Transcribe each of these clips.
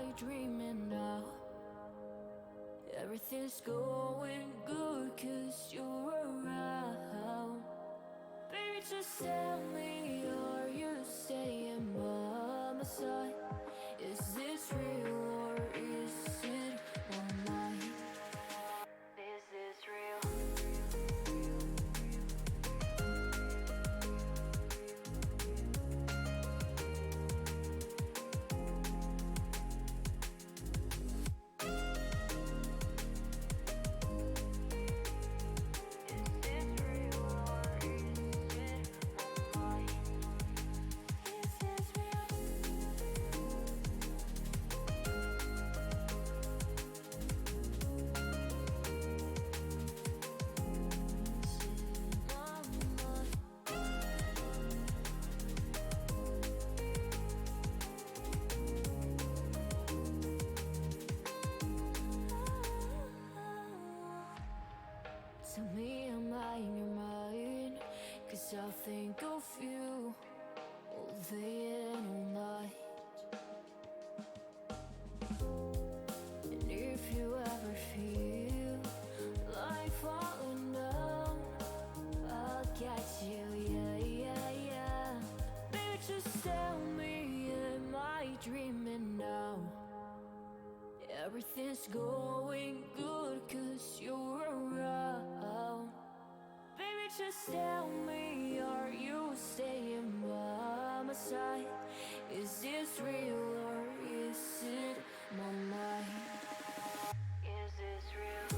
I dreaming now? Everything's going good 'cause you're around. Baby, just tell me, are you staying by my side? Is this real or is it my mind? Is this real? Tell me, am I in your mind? 'Cause I think of you all day and all night. And if you ever feel like falling down, I'll catch you, yeah, yeah, yeah. Baby, just tell me, am I dreaming now? Everything's going good 'cause you're around. Baby, just tell me, are you staying by my side? Is this real or is it my mind? Is this real?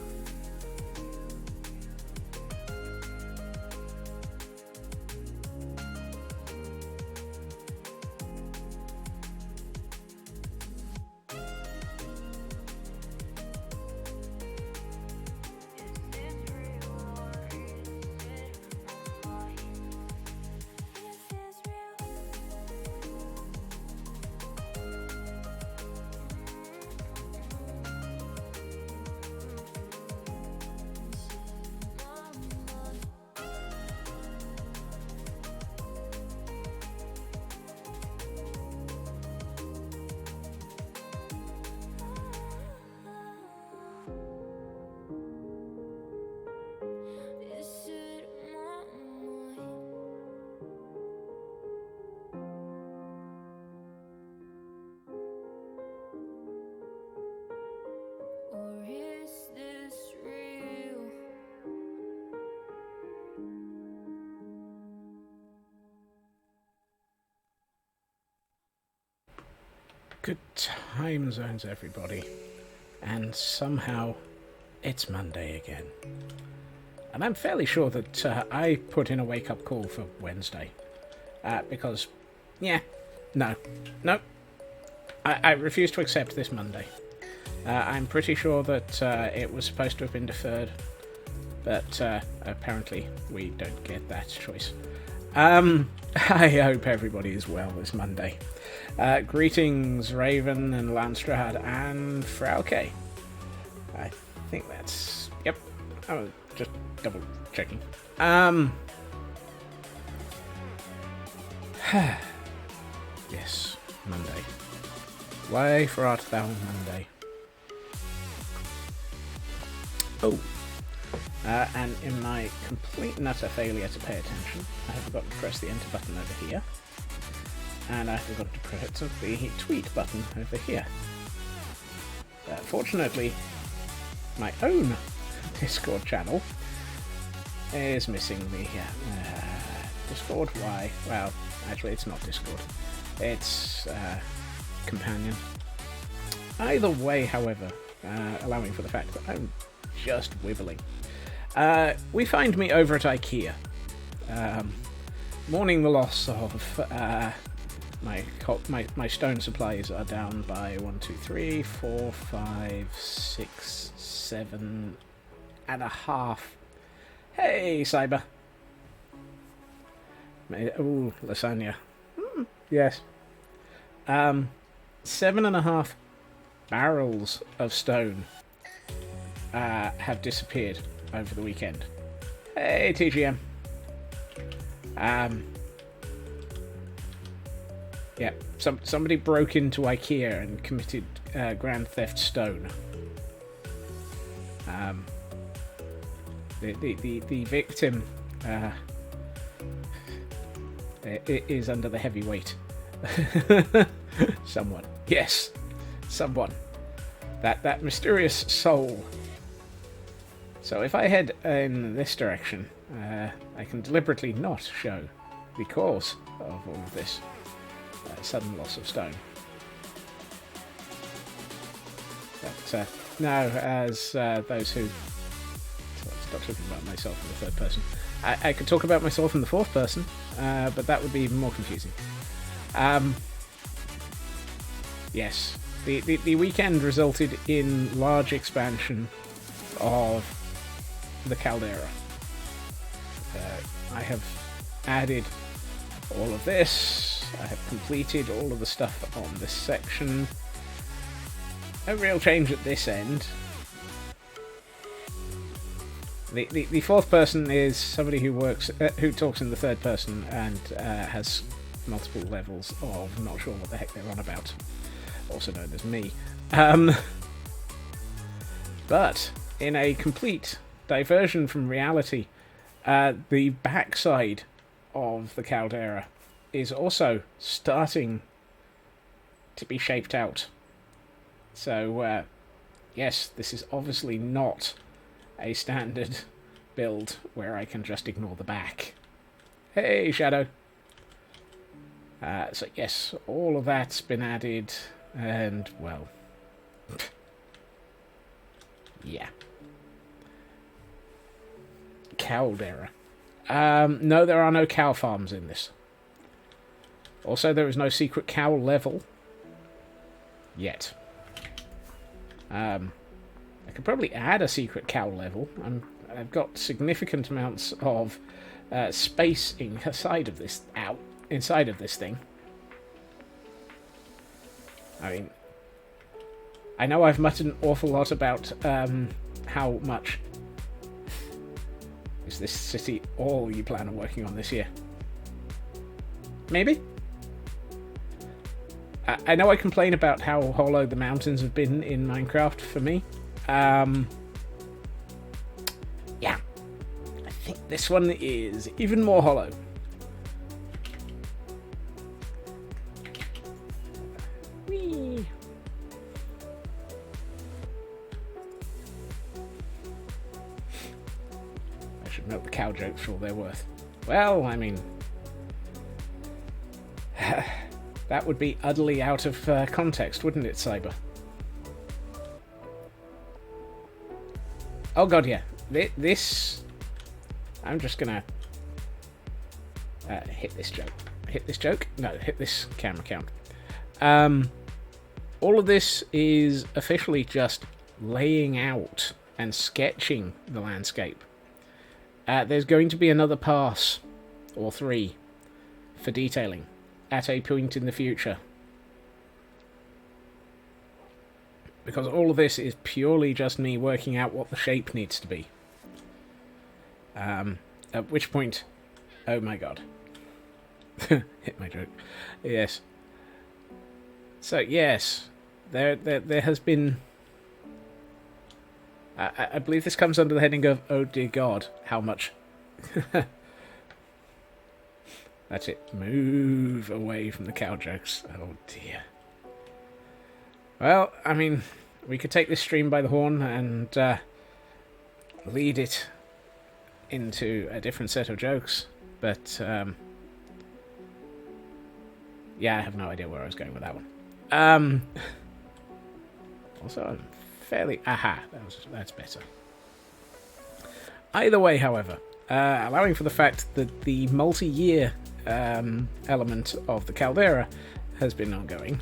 Or is this real? Good time zones, everybody. And somehow it's Monday again. And I'm fairly sure that I put in a wake-up call for Wednesday. Because, no. I refuse to accept this Monday. I'm pretty sure that it was supposed to have been deferred, but apparently we don't get that choice. I hope everybody is well this Monday. Greetings, Raven and Landstrad and Frauke. I think that's... Yep, I was just double checking. Yes, Monday. Why for art thou Monday? Oh, and in my complete and utter failure to pay attention, I have forgotten to press the enter button over here, and I have forgotten to press the tweet button over here. Fortunately, my own Discord channel is missing the Discord. Why? Well, actually, it's not Discord. It's Companion. Either way, however, allowing for the fact that I'm just wibbling. We find me over at IKEA, mourning the loss of my stone supplies are down by 1, 2, 3, 4, 5, 6, 7 and a half. Hey, Cyber. Ooh, lasagna. Yes. 7.5 barrels of stone have disappeared over the weekend. Hey, TGM. Yeah, somebody broke into IKEA and committed Grand Theft Stone. The victim is under the heavy weight. Someone. Yes, someone. That mysterious soul. So if I head in this direction, I can deliberately not show the cause of all of this sudden loss of stone. But now, as those who... Stop talking about myself in the third person. I could talk about myself in the fourth person, but that would be even more confusing. Yes, the weekend resulted in large expansion of the caldera. I have added all of this. I have completed all of the stuff on this section. No real change at this end. The fourth person is somebody who talks in the third person and has multiple levels of not sure what the heck they're on about, also known as me. But in a complete diversion from reality, the backside of the caldera is also starting to be shaped out. So, yes, this is obviously not a standard build where I can just ignore the back. Hey, Shadow! So yes, all of that's been added, and, well... yeah. Caldera. No, there are no cow farms in this. Also, there is no secret cow level. Yet. I could probably add a secret cow level. I've got significant amounts of space inside of this thing. I mean, I know I've muttered an awful lot about how much is this city all you plan on working on this year. Maybe? I know I complain about how hollow the mountains have been in Minecraft for me. Yeah. I think this one is even more hollow. Whee! I should milk the cow jokes for all they're worth. Well, I mean... that would be utterly out of context, wouldn't it, Cyber? Oh god, yeah. This... I'm just gonna... hit this joke. Hit this joke? No, hit this camera count. All of this is officially just laying out and sketching the landscape. There's going to be another pass, or 3, for detailing at a point in the future. Because all of this is purely just me working out what the shape needs to be. At which point... oh my god. Hit my joke. Yes. So, yes. There has been... I believe this comes under the heading of, oh dear god, how much... That's it. Move away from the cow jokes. Oh dear. Well, I mean, we could take this stream by the horn and lead it into a different set of jokes, but yeah, I have no idea where I was going with that one. Also, I'm fairly... aha, that's better. Either way, however, allowing for the fact that the multi-year element of the caldera has been ongoing,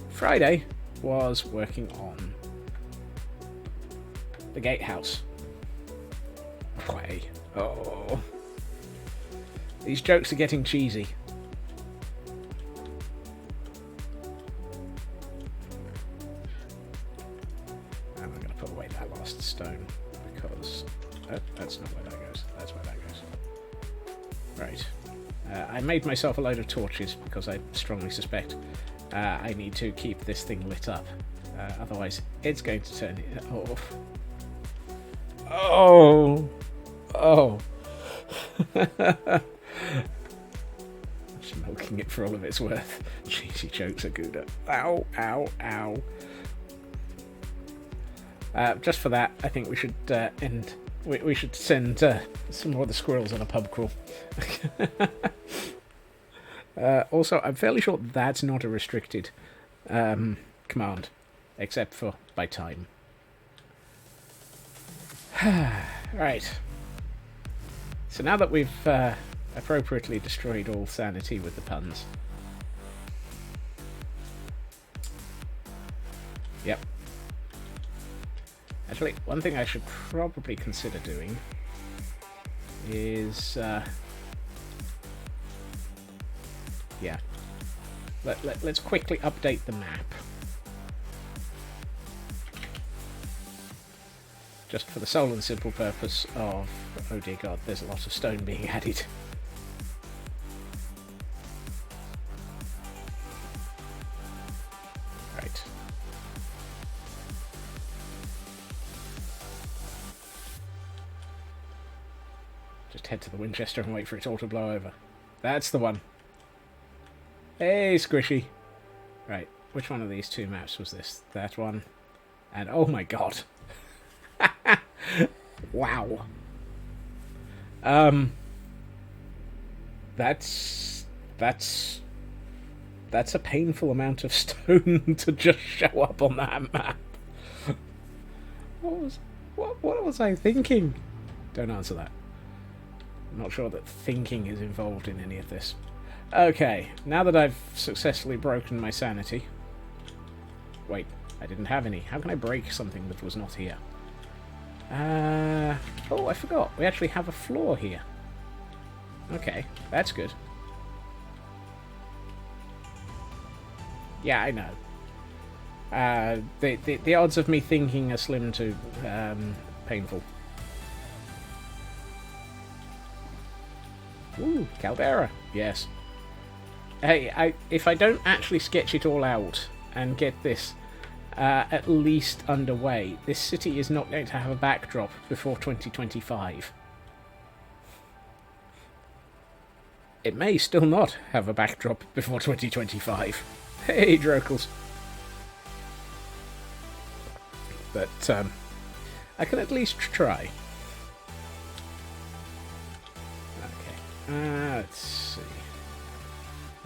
Friday was working on the gatehouse. Way. Oh. These jokes are getting cheesy. And I'm going to put away that last stone because that's not where that goes. That's where that goes. Right. I made myself a load of torches because I strongly suspect I need to keep this thing lit up. Otherwise, it's going to turn it off. Oh! Oh! Smoking it for all of it's worth. Cheesy jokes are good. Ow, ow, ow. Just for that, I think we should end. We should send some more of the squirrels on a pub crawl. Also, I'm fairly sure that's not a restricted command, except for by time. Right. So now that we've appropriately destroyed all sanity with the puns. Yep. Actually, one thing I should probably consider doing is... yeah. Let's quickly update the map. Just for the sole and simple purpose of... oh dear god, there's a lot of stone being added. Right. Just head to the Winchester and wait for it all to blow over. That's the one. Hey, Squishy. Right, which one of these two maps was this? That one. And oh my god. Wow. That's a painful amount of stone to just show up on that map. What was I thinking? Don't answer that. I'm not sure that thinking is involved in any of this. Okay, now that I've successfully broken my sanity... wait, I didn't have any. How can I break something that was not here? Oh, I forgot. We actually have a floor here. Okay, that's good. Yeah, I know. The odds of me thinking are slim to painful. Ooh, Caldera. Yes. Hey, if I don't actually sketch it all out and get this at least underway, this city is not going to have a backdrop before 2025. It may still not have a backdrop before 2025. Hey, Drokels. But I can at least try. Okay. Let's see.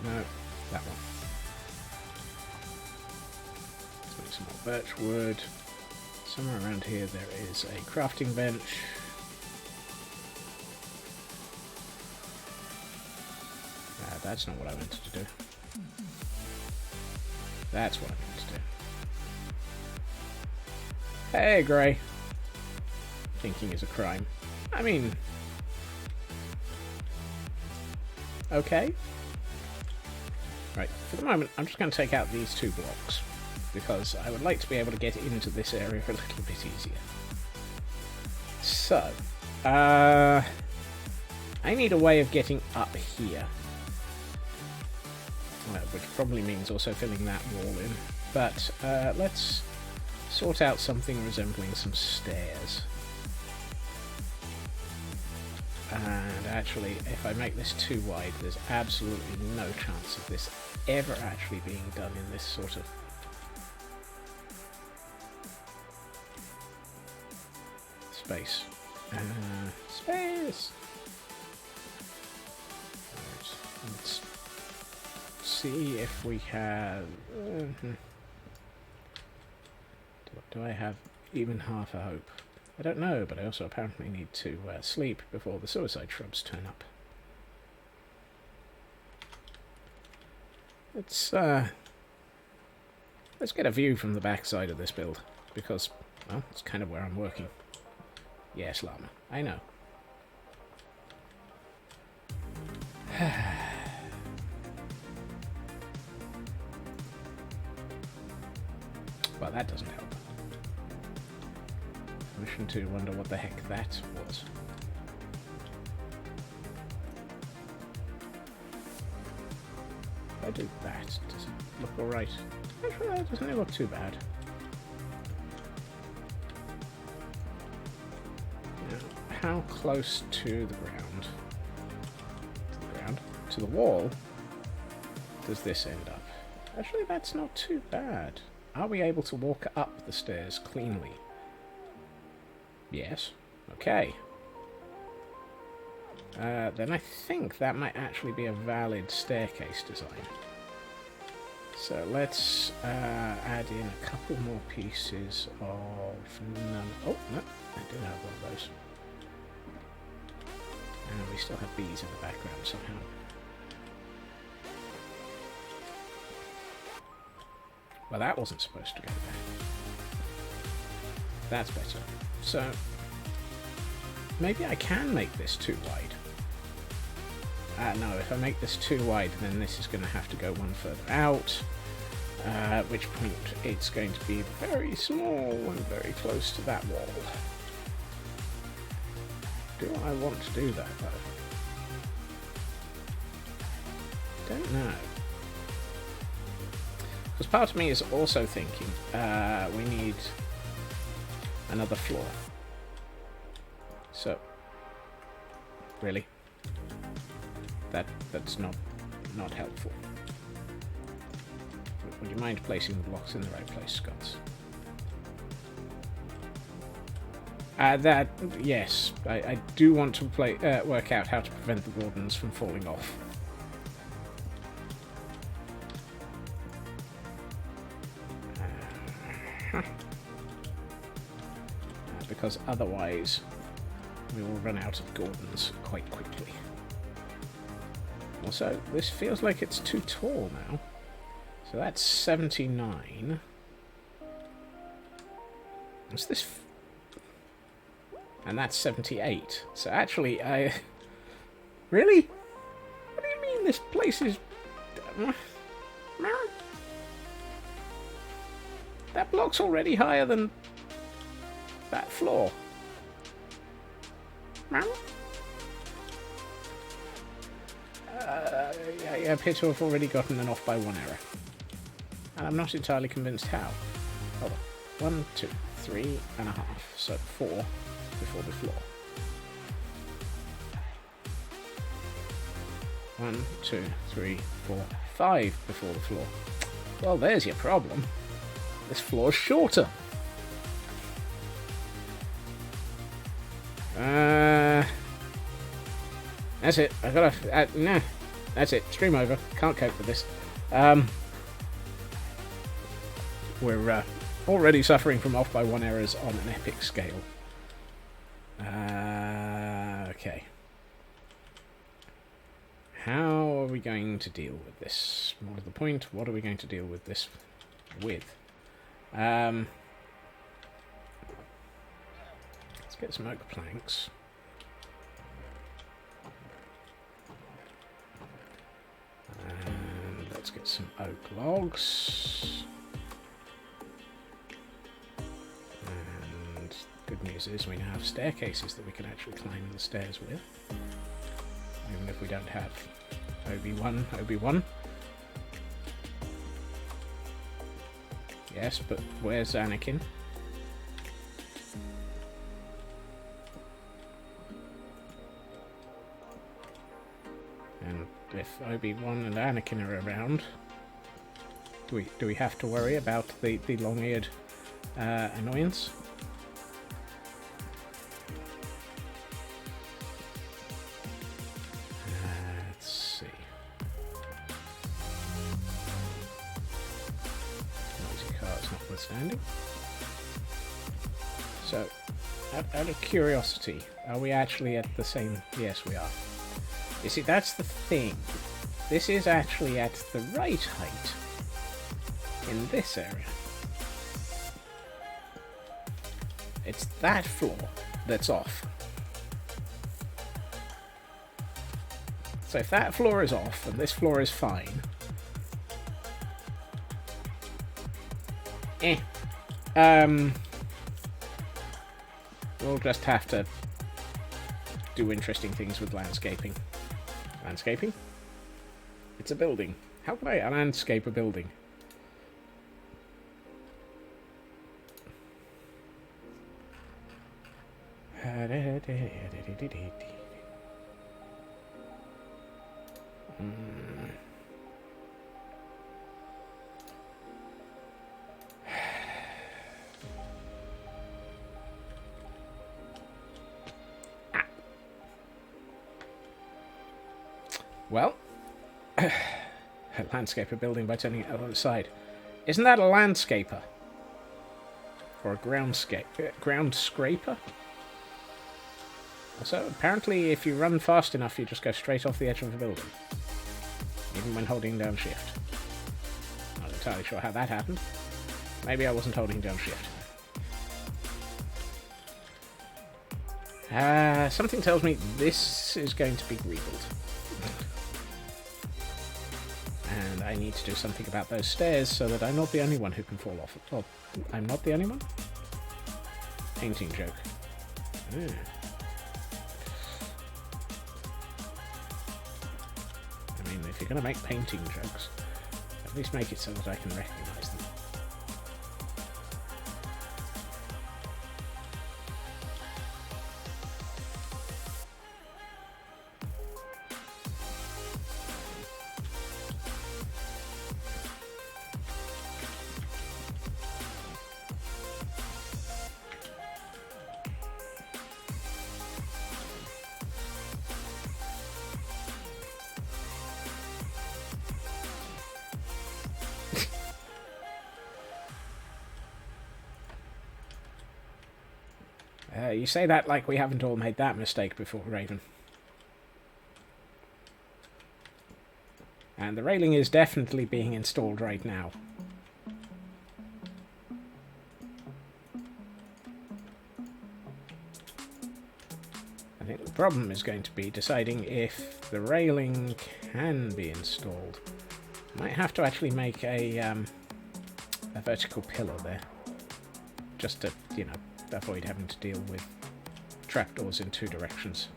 No, that one. Let's make some more birch wood. Somewhere around here there is a crafting bench. That's not what I wanted to do. That's what I meant to do. Hey, Grey. Thinking is a crime. I mean... okay. Right, for the moment, I'm just going to take out these 2 blocks, because I would like to be able to get into this area a little bit easier. So, I need a way of getting up here. Which probably means also filling that wall in. But let's sort out something resembling some stairs. And actually, if I make this too wide, there's absolutely no chance of this ever actually being done in this sort of... space. Space! Right, let's see if we have... do I have even half a hope? I don't know, but I also apparently need to sleep before the suicide shrubs turn up. Let's get a view from the backside of this build, because, well, it's kind of where I'm working. Yes, Llama, I know. Well, that doesn't help. Mission to wonder what the heck that was. do that. Does it look alright? Actually, that doesn't look too bad. Now, how close to the ground? To the wall? Does this end up? Actually, that's not too bad. Are we able to walk up the stairs cleanly? Yes. Okay. Then I think that might actually be a valid staircase design. So let's add in a couple more pieces of none. Oh, no, I do have one of those. And we still have bees in the background somehow. Well, that wasn't supposed to go there. That's better. So, maybe I can make this too wide. No, if I make this too wide, then this is going to have to go one further out. At which point, it's going to be very small and very close to that wall. Do I want to do that, though? Don't know. Because part of me is also thinking we need another floor. So, really, that's not helpful. Would you mind placing the blocks in the right place, Scots? Yes, I do want to work out how to prevent the wardens from falling off. Because otherwise we will run out of Gordons quite quickly. Also, this feels like it's too tall now. So that's 79. What's this? And that's 78. So actually, Really? What do you mean this place is... That block's already higher than that floor. I appear to have already gotten an off by one error. And I'm not entirely convinced how. Hold on. 1, 2, 3.5. So 4 before the floor. 1, 2, 3, 4, 5 before the floor. Well, there's your problem. This floor's shorter. That's it. I gotta... no. That's it. Stream over. Can't cope with this. We're already suffering from off by one errors on an epic scale. Okay. How are we going to deal with this? More to the point, what are we going to deal with this with? Let's get some oak planks. And let's get some oak logs. And good news is we now have staircases that we can actually climb the stairs with. Even if we don't have Obi-Wan. Yes, but where's Anakin? And if Obi-Wan and Anakin are around, do we have to worry about the long-eared annoyance? Let's see. Noisy cars notwithstanding. So, out of curiosity, are we actually at the same... Yes, we are. You see, that's the thing. This is actually at the right height in this area. It's that floor that's off. So if that floor is off and this floor is fine... we'll just have to do interesting things with landscaping. Landscaping? It's a building. How can I landscape a building? Well, landscape a building by turning it on the side. Isn't that a landscaper? Or a ground scraper? So apparently if you run fast enough you just go straight off the edge of the building. Even when holding down shift. Not entirely sure how that happened. Maybe I wasn't holding down shift. Something tells me this is going to be rebuilt. And I need to do something about those stairs so that I'm not the only one who can fall off. Well, I'm not the only one? Painting joke. I mean, if you're going to make painting jokes, at least make it so that I can recognise them. You say that like we haven't all made that mistake before, Raven. And the railing is definitely being installed right now. I think the problem is going to be deciding if the railing can be installed. Might have to actually make a vertical pillar there. Just to, you know, avoid having to deal with trapdoors in two directions.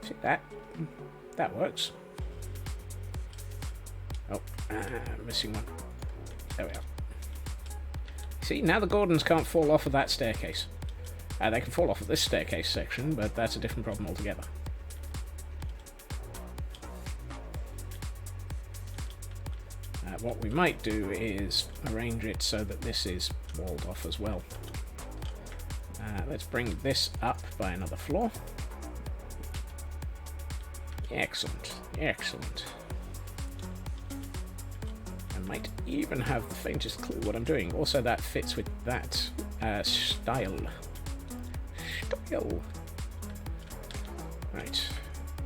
See that? That works. Oh, missing one. There we are. See, now the Gordons can't fall off of that staircase. They can fall off of this staircase section, but that's a different problem altogether. What we might do is arrange it so that this is walled off as well. Let's bring this up by another floor. Excellent, excellent. I might even have the faintest clue what I'm doing. Also, that fits with that style. Style. Right.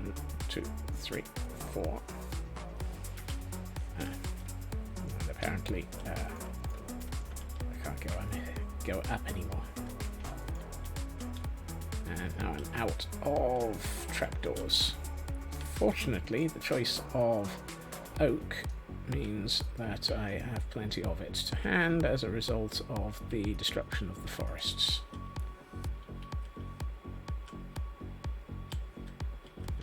1, 2, 3, 4. Apparently, I can't go up anymore. And now I'm out of trapdoors. Fortunately, the choice of oak means that I have plenty of it to hand as a result of the destruction of the forests.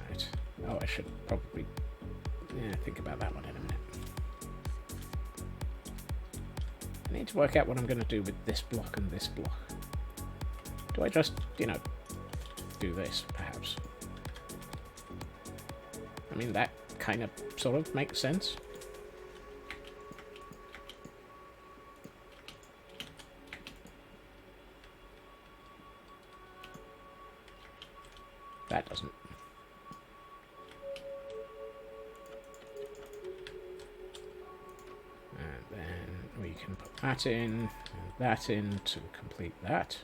Right. Oh, I should probably think about that one in a minute. I need to work out what I'm going to do with this block and this block. Do I just, you know, do this, perhaps? I mean, that kind of, sort of makes sense. That doesn't. And then we can put that in, and that in to complete that.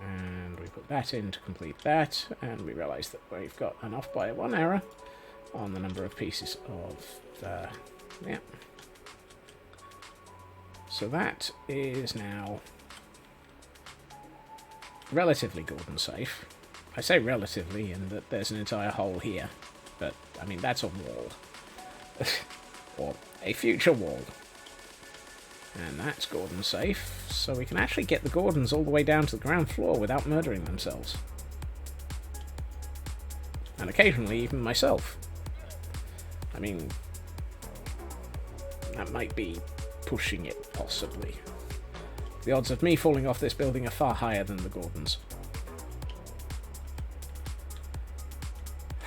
And we put that in to complete that, and we realise that we've got an off by 1 error on the number of pieces of the... yeah. So that is now relatively Gordon safe. I say relatively in that there's an entire hole here, but I mean that's a wall. Or a future wall. And that's Gordon safe, so we can actually get the Gordons all the way down to the ground floor without murdering themselves. And and occasionally even myself. I mean, that might be pushing it, possibly. The odds of me falling off this building are far higher than the Gordons.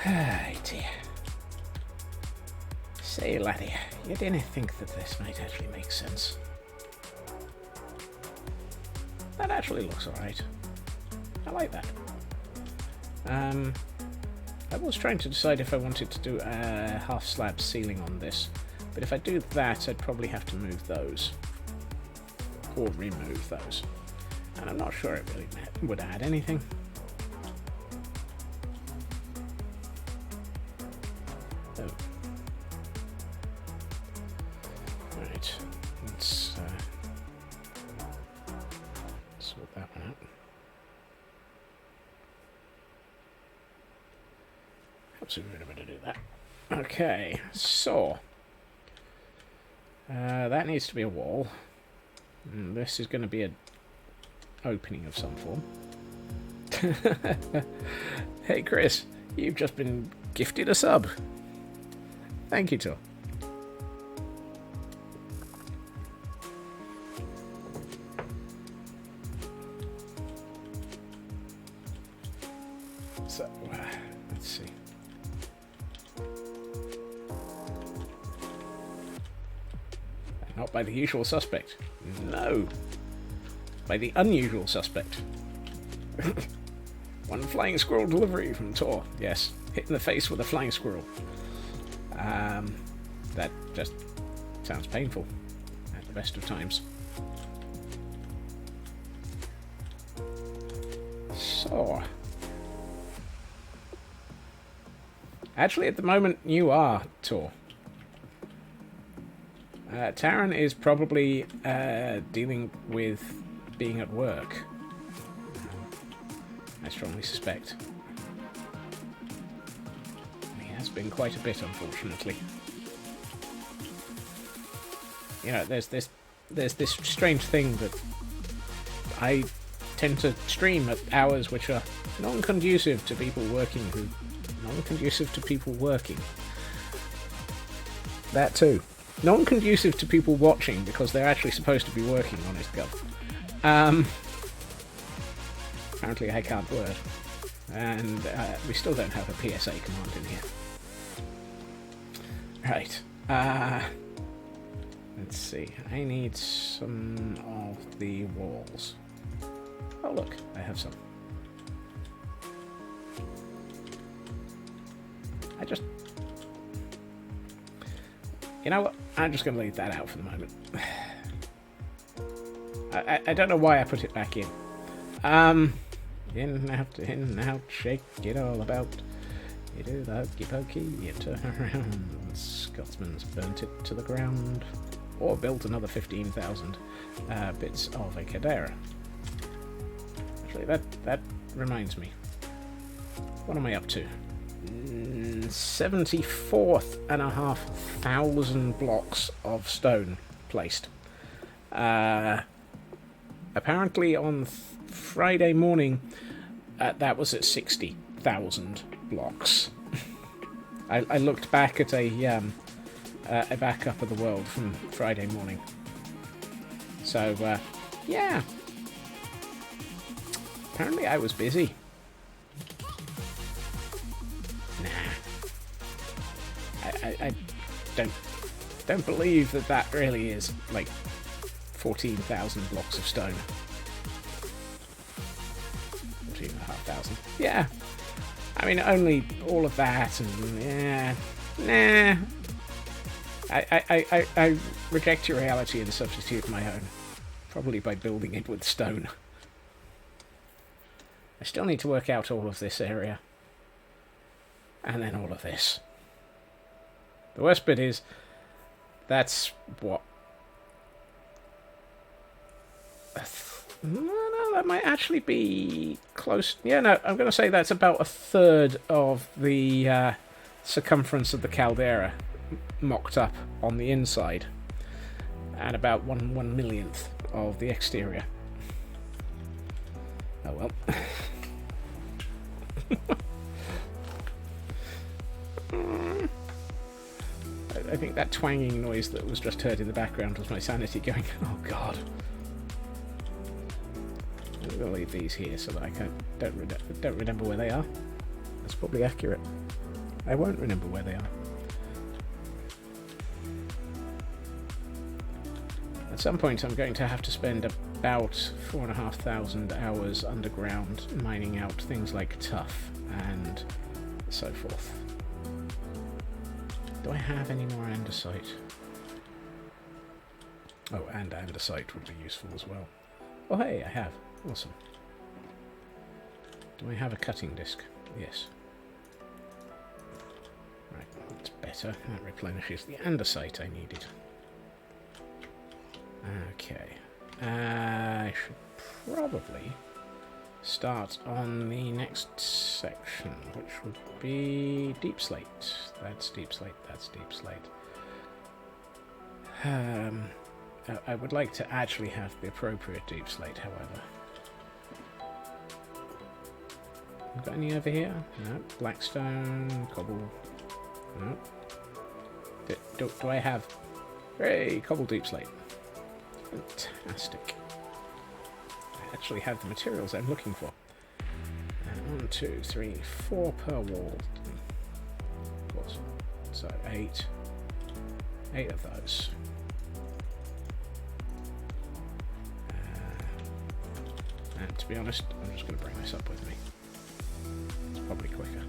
Ay dear. Say, laddie, you didn't think that this might actually make sense. That actually looks alright. I like that. I was trying to decide if I wanted to do a half slab ceiling on this, but if I do that, I'd probably have to move those. Or remove those. And I'm not sure it really would add anything. Oh. Right, let's sort that one out. Absolutely going to do that. Okay, so that needs to be a wall. And this is going to be an opening of some form. Hey Chris, you've just been gifted a sub. Thank you, Tor. So, let's see. Not by the usual suspect. No. By the unusual suspect. One flying squirrel delivery from Tor. Yes. Hit in the face with a flying squirrel. That just sounds painful at the best of times. So. Actually, at the moment, you are Tor. Taran is probably dealing with being at work. I strongly suspect. He has been quite a bit, unfortunately. You know, there's this strange thing that I tend to stream at hours which are non-conducive to people working. Non-conducive to people working. That too. Non-conducive to people watching because they're actually supposed to be working, honest God. Apparently I can't word. And we still don't have a PSA command in here. Right. Let's see. I need some of the walls. Oh look, I have some. You know what? I'm just going to leave that out for the moment. I don't know why I put it back in. In and out, shake it all about. You do the hokey pokey, you turn around. Scotsman's burnt it to the ground. Or built another 15,000 bits of a Cadera. Actually, that reminds me. What am I up to? 74,500 blocks of stone placed. Apparently on Friday morning, that was at 60,000 blocks. I looked back at a backup of the world from Friday morning. So, yeah. Apparently I was busy. I don't believe that really is like 14,000 blocks of stone. 14,500. Yeah. I mean, only all of that, and yeah, nah. I reject your reality and substitute my own, probably by building it with stone. I still need to work out all of this area, and then all of this. The worst bit is, that's what... No, that might actually be close... Yeah, no, I'm going to say that's about a third of the circumference of the caldera mocked up on the inside. And about 1/millionth of the exterior. Oh well. I think that twanging noise that was just heard in the background was my sanity going, oh god. I'm going to leave these here so that I don't remember where they are. That's probably accurate. I won't remember where they are. At some point I'm going to have to spend about 4,500 hours underground mining out things like tuff and so forth. Do I have any more andesite? Oh, and andesite would be useful as well. Oh hey, I have. Awesome. Do I have a cutting disc? Yes. Right, that's better. That replenishes the andesite I needed. Okay. I should probably start on the next section, which would be deep slate. That's deep slate, that's deep slate. I would like to actually have the appropriate deep slate, however. Got any over here? No. Blackstone, cobble. No. Do I have... Hooray! Cobble deep slate. Fantastic. I actually have the materials I'm looking for. 1, 2, 3, 4 per wall. Awesome. So 8. 8 of those. And to be honest, I'm just going to bring this up with me. It's probably quicker.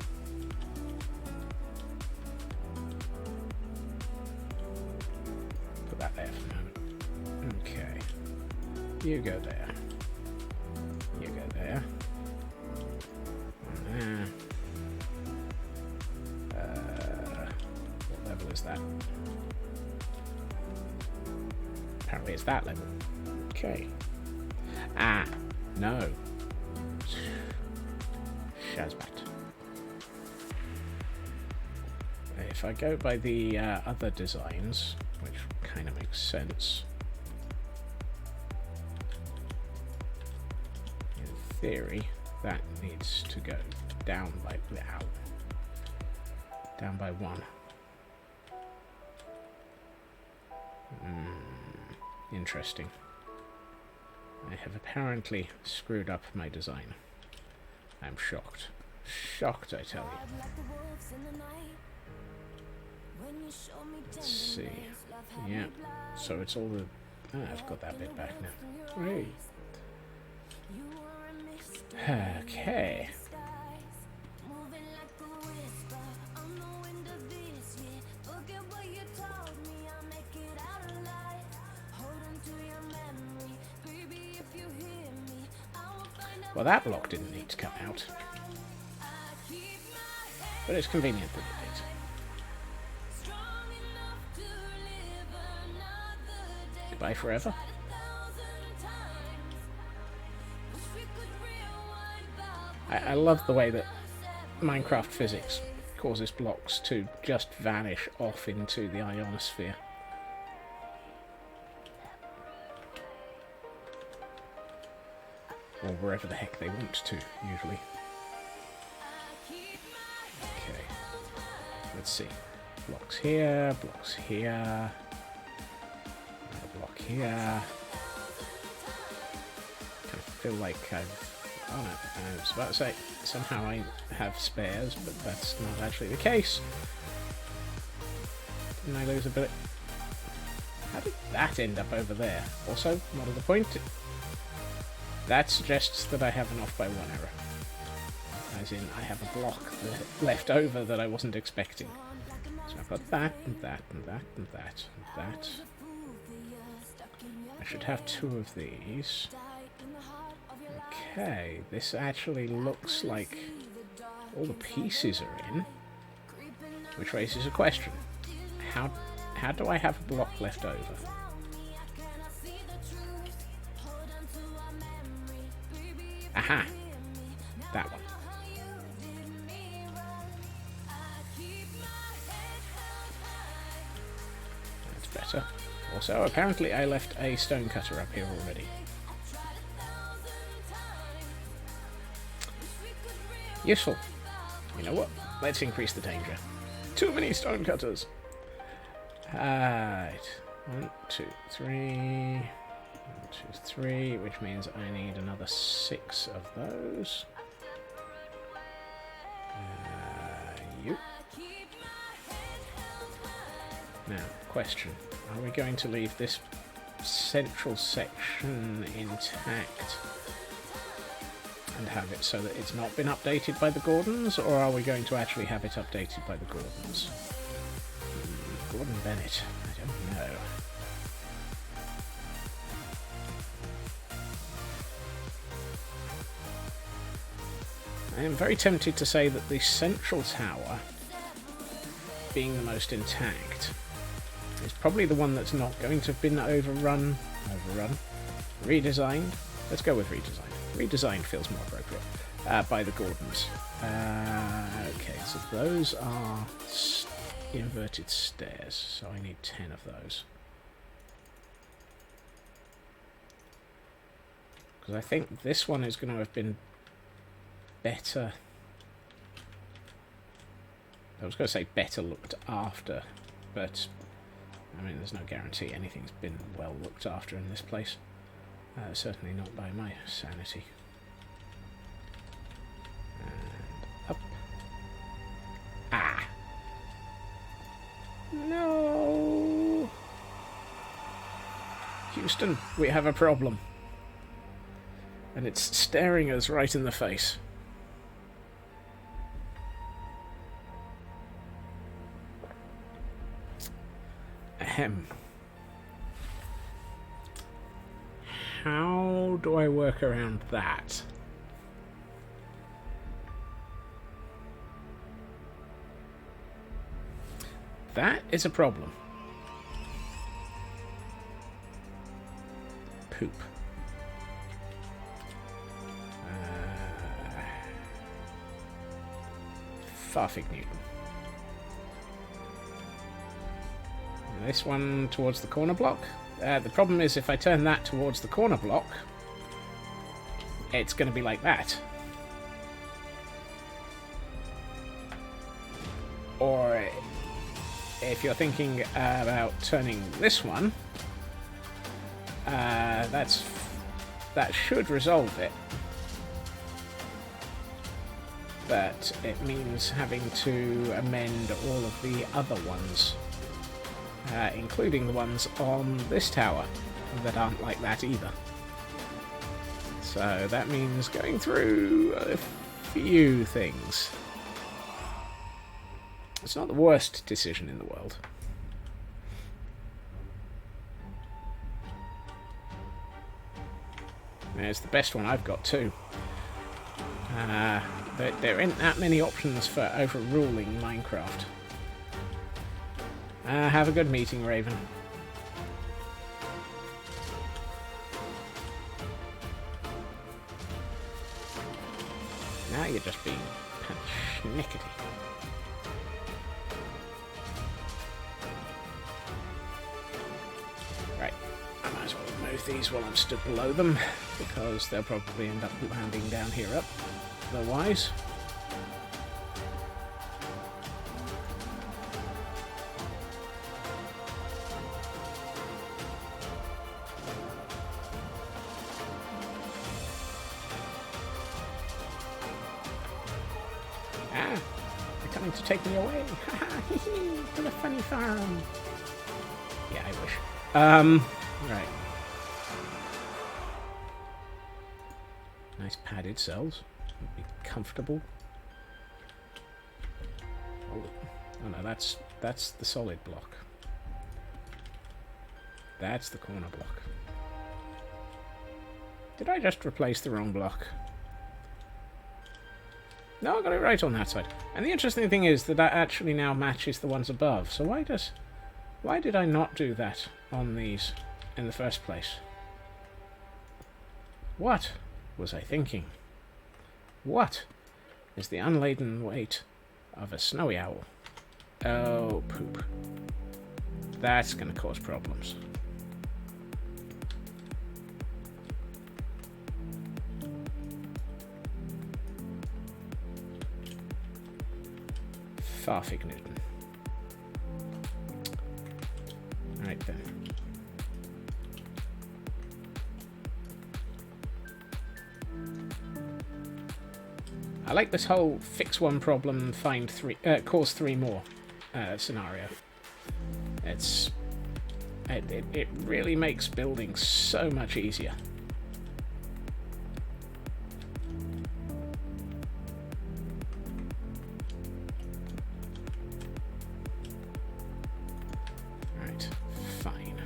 Put that there for the moment. Okay. You go there. You go there. And there. What level is that? Apparently it's that level. Okay. Ah, no. Shazbat. If I go by the other designs, which kind of makes sense, in theory, that needs to go down by down by 1. Interesting. I have apparently screwed up my design. I'm shocked. Shocked, I tell you. Let's see. Yeah, so it's all the... Ah, I've got that bit back now. Great. Okay. Well, that block didn't need to come out. But it's convenient that it did. Goodbye forever. I love the way that Minecraft physics causes blocks to just vanish off into the ionosphere. Or wherever the heck they want to, usually. Okay. Let's see. Blocks here, blocks here. Another block here. I feel like I've... Oh no, I was about to say, somehow I have spares, but that's not actually the case. Didn't I lose a bit? How did that end up over there? Also, not at the point. That suggests that I have an off by 1 error. As in, I have a block left over that I wasn't expecting. So I've got that, and that, and that, and that, and that. I should have 2 of these. Okay, this actually looks like all the pieces are in, which raises a question. How do I have a block left over? Aha! That one. That's better. Also, apparently I left a stone cutter up here already. Useful. You know what? Let's increase the danger. too many stone cutters. Right. 1, 2, 3. 1, 2, 3, which means I need another 6 of those. You. Now, question. Are we going to leave this central section intact and have it so that it's not been updated by the Gordons, or are we going to actually have it updated by the Gordons? Gordon Bennett, I don't know. I am very tempted to say that the central tower, being the most intact, is probably the one that's not going to have been redesigned. Let's go with redesigned. Redesigned feels more appropriate. By the Gordons. Okay, so those are inverted stairs, so I need 10 of those. Because I think this one is going to have been better. I was going to say better looked after, but I mean, there's no guarantee anything's been well looked after in this place. Certainly not by my sanity. And up. Ah! No! Houston, we have a problem. And it's staring us right in the face. Ahem. How do I work around that? That is a problem. Poop. Farfig Newton. This one towards the corner block. The problem is if I turn that towards the corner block, it's going to be like that. Or if you're thinking about turning this one, that should resolve it. But it means having to amend all of the other ones. Including the ones on this tower that aren't like that either. So that means going through a few things. It's not the worst decision in the world. It's the best one I've got too. There aren't that many options for overruling Minecraft. Have a good meeting, Raven. Now you're just being schnickety. Right, I might as well move these while I'm stood below them, because they'll probably end up landing down here up, otherwise. To take me away to the funny farm. Yeah, I wish. Right. Nice padded cells. Would be comfortable. Oh no, that's the solid block. That's the corner block. Did I just replace the wrong block? No, I got it right on that side. And the interesting thing is that actually now matches the ones above. So why did I not do that on these in the first place? What was I thinking? What is the unladen weight of a snowy owl? Oh, poop. That's going to cause problems. Farfig Newton. then. I like this whole fix one problem, cause three more scenario. It really makes building so much easier. Right, fine.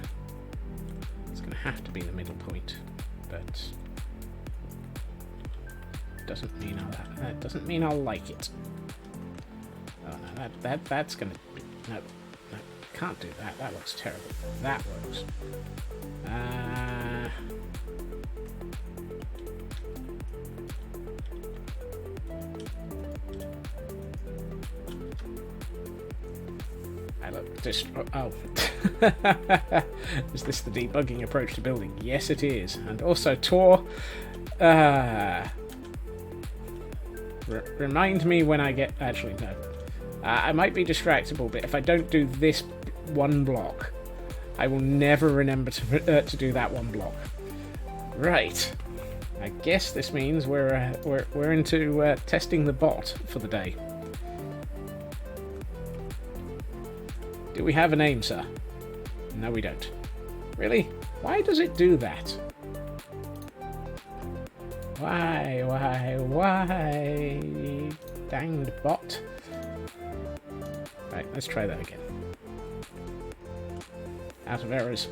It's going to have to be the middle point, but doesn't mean that doesn't mean I'll like it. Oh no, that's going to be no. Can't do that. That looks terrible. That works. I look just. Oh. Is this the debugging approach to building? Yes, it is. And also, Tor. Remind me when I get. Actually, no. I might be distractible, but if I don't do this one block, I will never remember to do that one block. Right. I guess this means we're into testing the bot for the day. Do we have a name, sir? No, we don't. Really? Why does it do that? Why? Danged bot. Right, let's try that again. Out of errors.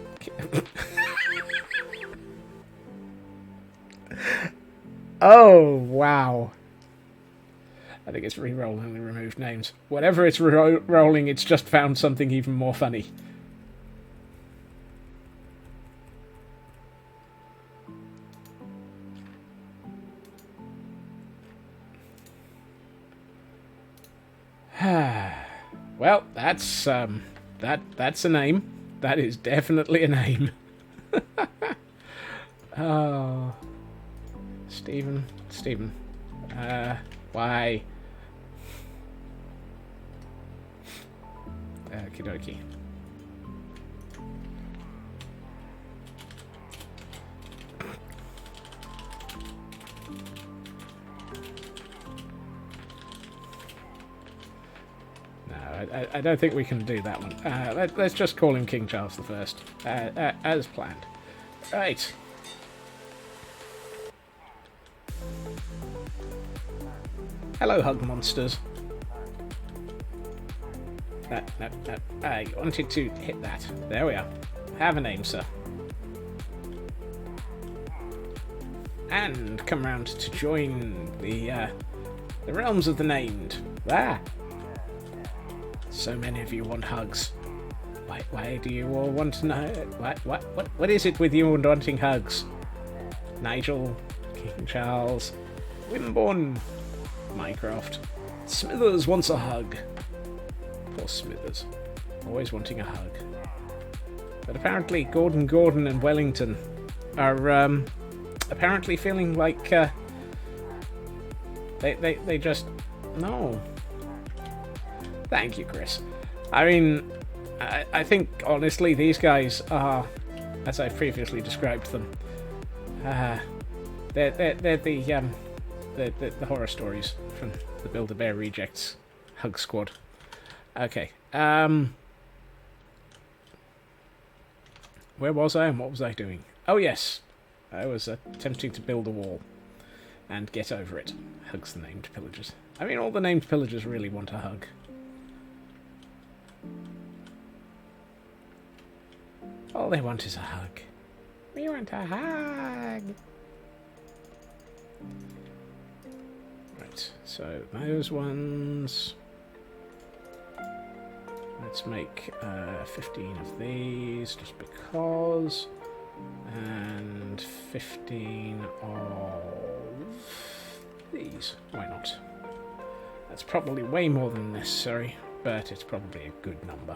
Oh, wow. I think it's re-rolling the removed names. Whatever it's rolling, it's just found something even more funny. Well, that's a name. That is definitely a name. Oh, Stephen. Why? Okie dokie. I don't think we can do that one. Let's just call him King Charles I, as planned. Right. Hello, hug monsters. No. I wanted to hit that. There we are. Have a name, sir. And come round to join the realms of the named. Ah! So many of you want hugs. Why do you all want to know? What is it with you wanting hugs? Nigel, King Charles, Wimborne, Minecraft. Smithers wants a hug. Poor Smithers. Always wanting a hug. But apparently Gordon and Wellington are apparently feeling like they just... No. Thank you, Chris. I mean, I think, honestly, these guys are, as I previously described them, they're the horror stories from the Build-A-Bear Rejects Hug Squad. Okay. Where was I and what was I doing? Oh, yes. I was attempting to build a wall and get over it. Hugs the named pillagers. I mean, all the named pillagers really want a hug. All they want is a hug. We want a hug. Right, so those ones. Let's make 15 of these, just because. And 15 of these. Why not? That's probably way more than necessary, but it's probably a good number.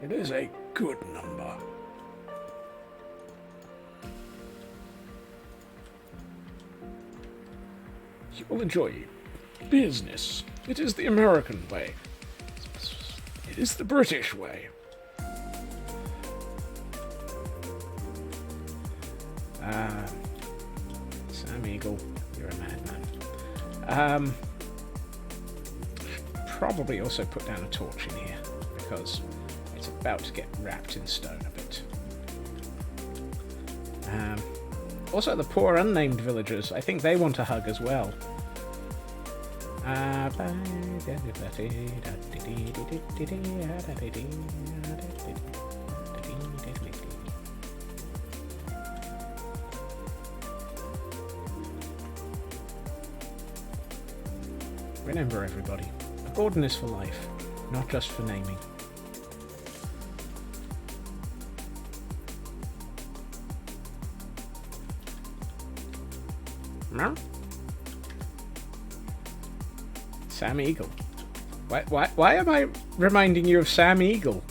It is a good number. You will enjoy business. It is the American way. It is the British way. Sam Eagle, you're a madman. Probably also put down a torch in here, because it's about to get wrapped in stone a bit. Also, the poor unnamed villagers, I think they want a hug as well. Remember, everybody, a Gordon is for life, not just for naming. Sam Eagle. Why am I reminding you of Sam Eagle?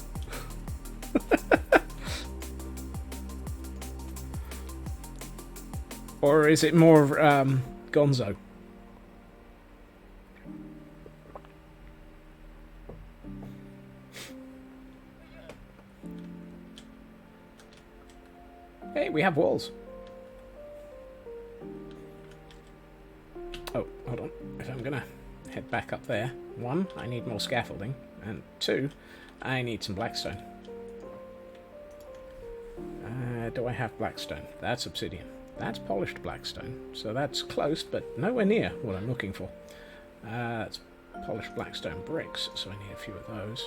Or is it more Gonzo? Hey, we have walls. Oh, hold on. If I'm gonna head back up there, 1, I need more scaffolding, and 2, I need some blackstone. Do I have blackstone? That's obsidian. That's polished blackstone, so that's close, but nowhere near what I'm looking for. That's polished blackstone bricks, so I need a few of those.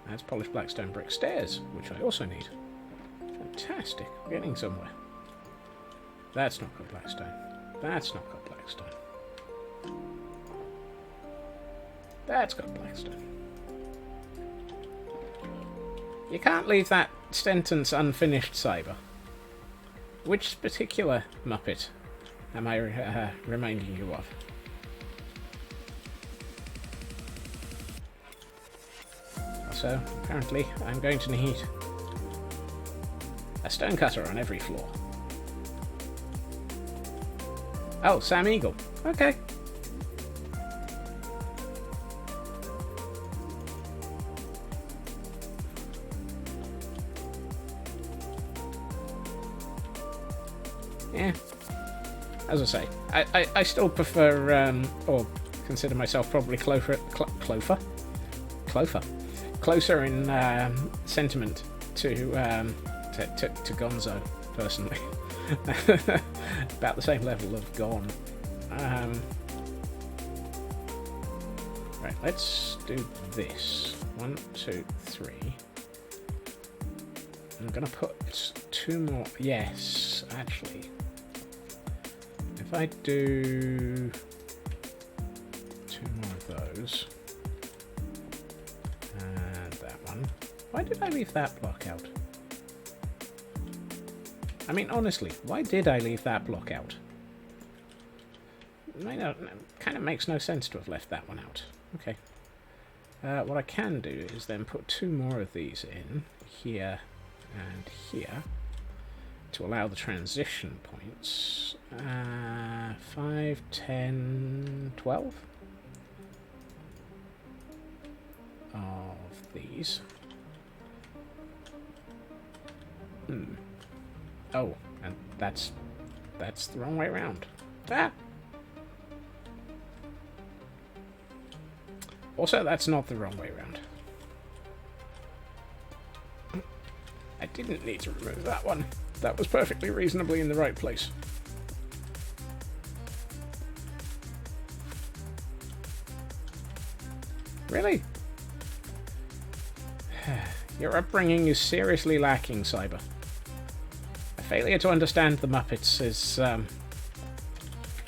That's polished blackstone brick stairs, which I also need. Fantastic, we're getting somewhere. That's not got blackstone. That's not got blackstone. That's got blackstone. You can't leave that sentence unfinished, Cyber. Which particular Muppet am I reminding you of? Also, apparently, I'm going to need a stonecutter on every floor. Oh, Sam Eagle. Okay. Yeah. As I say, I still prefer, or consider myself probably closer in sentiment to Gonzo, personally. About the same level of Gon. Right, let's do this. 1, 2, 3. I'm gonna put 2 more. Yes, actually. If I do 2 more of those. And that one. Why did I leave that block out? I mean, honestly, why did I leave that block out? Kind of makes no sense to have left that one out. Okay. What I can do is then put 2 more of these in, here and here, to allow the transition points. 5, 10, 12 of these. Oh, and that's the wrong way around. Ah! Also, that's not the wrong way around. I didn't need to remove that one. That was perfectly reasonably in the right place. Really? Your upbringing is seriously lacking, Cyber. A failure to understand the Muppets is,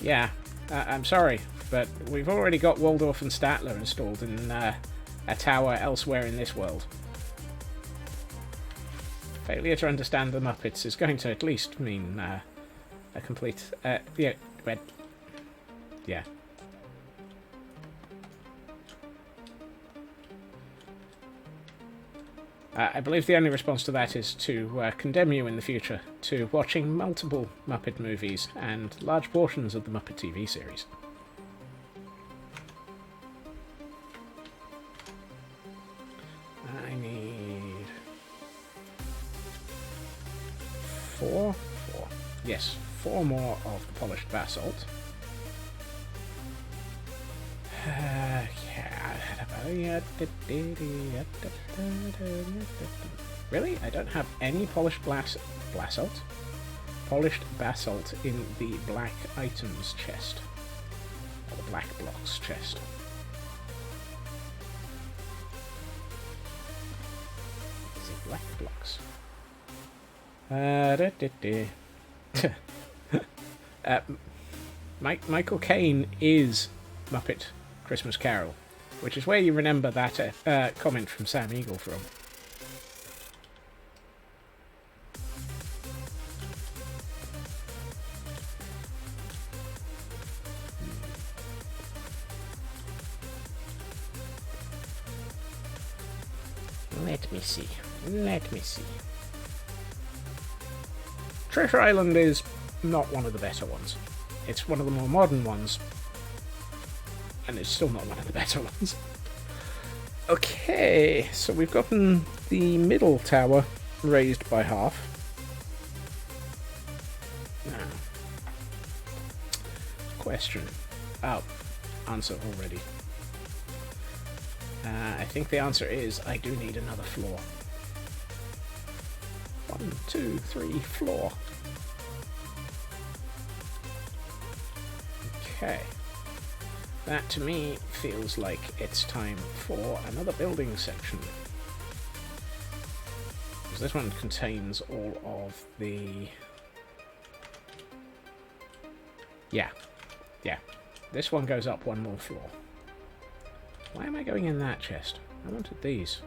yeah, I'm sorry, but we've already got Waldorf and Statler installed in a tower elsewhere in this world. Failure to understand the Muppets is going to at least mean a complete, yeah, yeah. I believe the only response to that is to condemn you in the future to watching multiple Muppet movies and large portions of the Muppet TV series. I need 4. Yes, 4 more of the polished basalt. Really? I don't have any polished basalt? Polished basalt in the black items chest. Or the black blocks chest. Is it black blocks? Michael Caine is Muppet Christmas Carol, which is where you remember that comment from Sam Eagle from. Let me see. Treasure Island is not one of the better ones. It's one of the more modern ones. And it's still not one of the better ones. Okay, so we've gotten the middle tower raised by half. Now, question. Oh, answer already. I think the answer is I do need another floor. 1, 2, 3, floor. Okay. That to me feels like it's time for another building section. Because this one contains all of the... Yeah. This one goes up 1 more floor. Why am I going in that chest? I wanted these.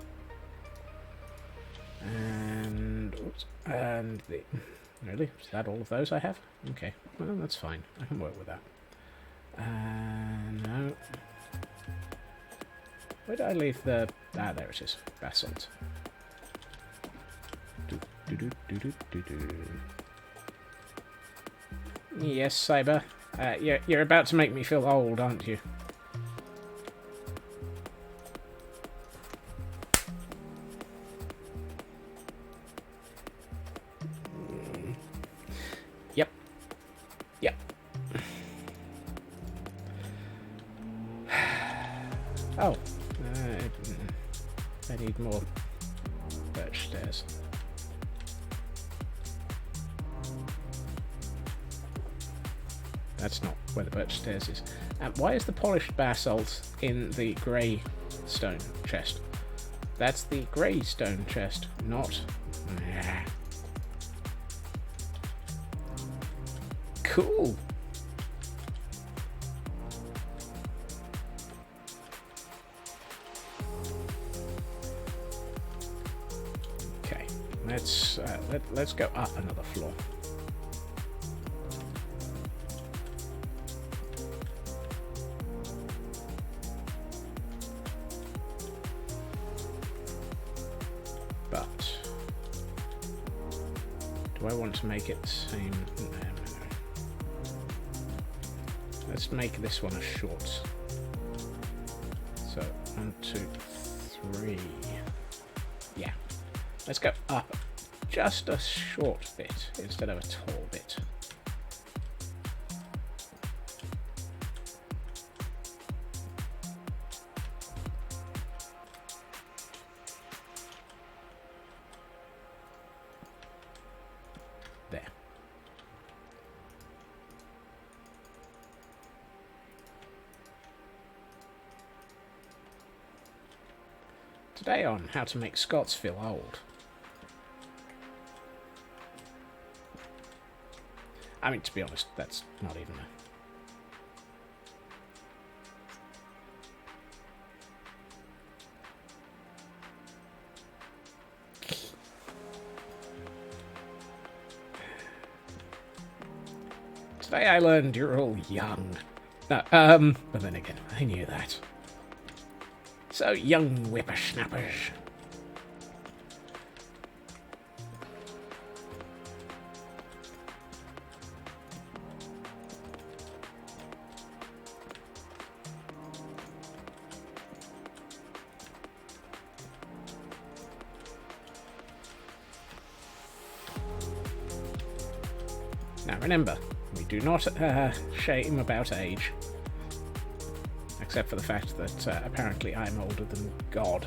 And... Oops, and the... Really? Is that all of those I have? Okay. Well, that's fine. I can work with that. No. Where did I leave the... Ah, there it is. Basalt. Yes, Cyber. You're about to make me feel old, aren't you? Yep. Oh. I need more birch stairs. That's not where the birch stairs is. Why is the polished basalt in the grey stone chest? That's the grey stone chest, not... Cool. Okay, let's go up another floor. But do I want to make it the same? No. Let's make this one a short. So 1, 2, 3. Yeah. Let's go up just a short bit instead of a tall bit. There. Today on how to make Scots feel old. I mean, to be honest, that's not even a... Today I learned you're all young. No, but then again, I knew that. So, young whippersnappers. Now remember, we do not shame about age. Except for the fact that apparently I'm older than God.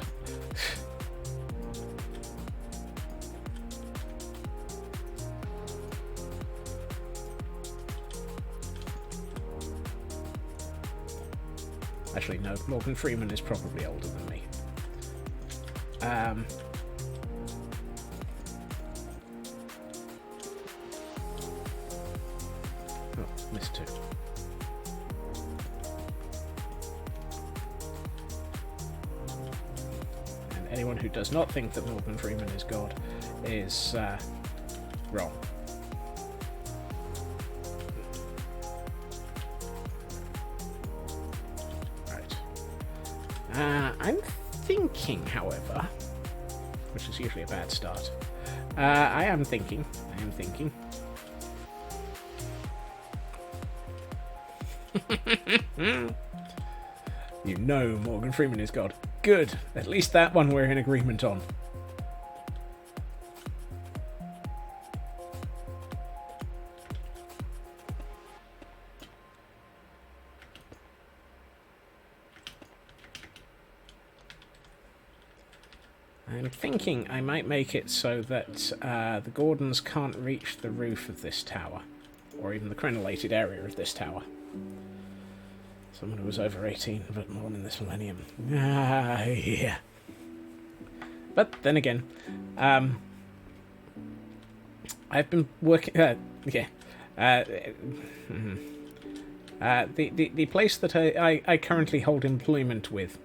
Actually, no, Morgan Freeman is probably older than me. Oh, missed two. And anyone who does not think that Morgan Freeman is God is wrong. I'm thinking, however, which is usually a bad start, I am thinking. You know Morgan Freeman is God. Good. At least that one we're in agreement on. I'm thinking I might make it so that the Gordons can't reach the roof of this tower, or even the crenellated area of this tower. Someone who was over 18 but born in this millennium. Yeah. But then again, I've been working... the place that I currently hold employment with,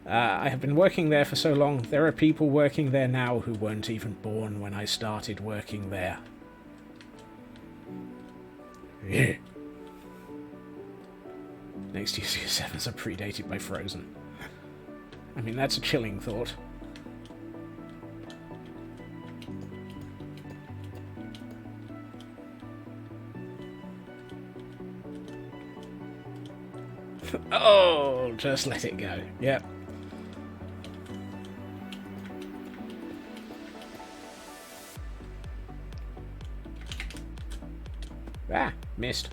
I have been working there for so long, there are people working there now who weren't even born when I started working there. Yeah. Next year's Year 7s are predated by Frozen. I mean, that's a chilling thought. Oh, just let it go. Yep. Ah, missed.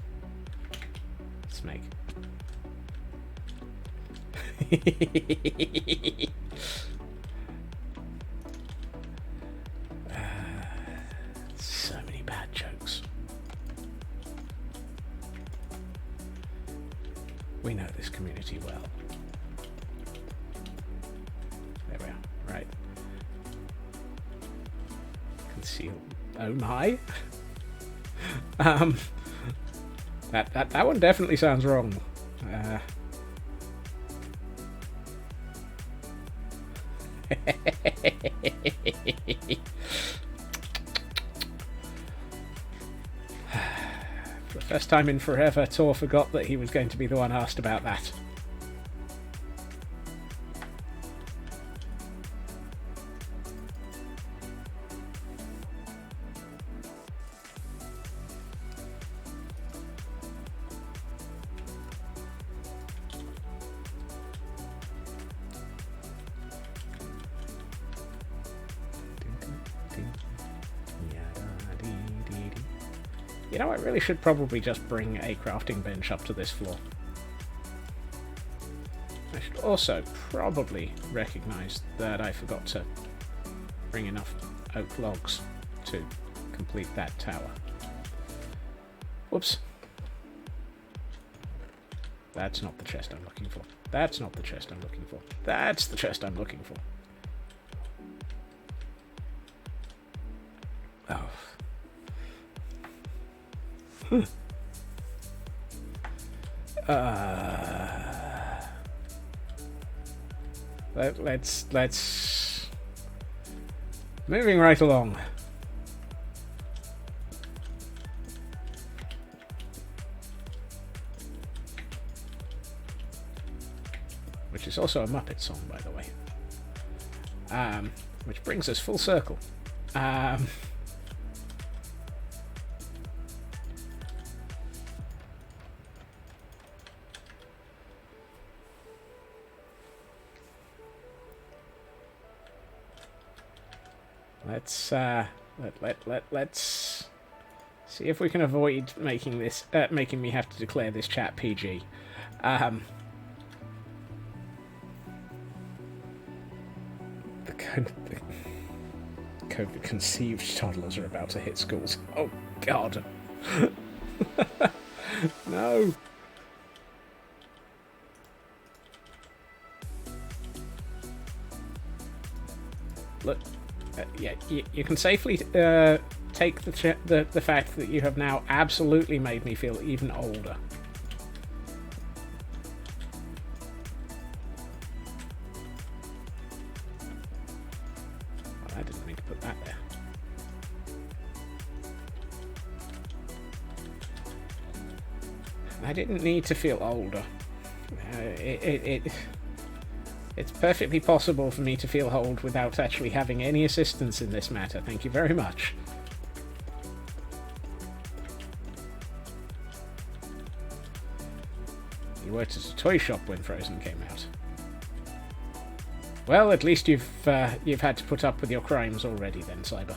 Snake. So many bad jokes. We know this community well. There we are. Right. Conceal. Oh my. That one definitely sounds wrong. For the first time in forever, Tor forgot that he was going to be the one asked about that. You know, I really should probably just bring a crafting bench up to this floor. I should also probably recognise that I forgot to bring enough oak logs to complete that tower. Whoops. That's not the chest I'm looking for. That's not the chest I'm looking for. That's the chest I'm looking for. Oh. Let's moving right along. Which is also a Muppet song, by the way. Which brings us full circle. Let's See if we can avoid making this, making me have to declare this chat PG. The COVID-conceived toddlers are about to hit schools. Oh, God. No. Look, yeah, you can safely take the fact that you have now absolutely made me feel even older. Well, I didn't mean to put that there. I didn't need to feel older. It's perfectly possible for me to feel old without actually having any assistance in this matter. Thank you very much. You worked at a toy shop when Frozen came out. Well, at least you've had to put up with your crimes already then, Cyber.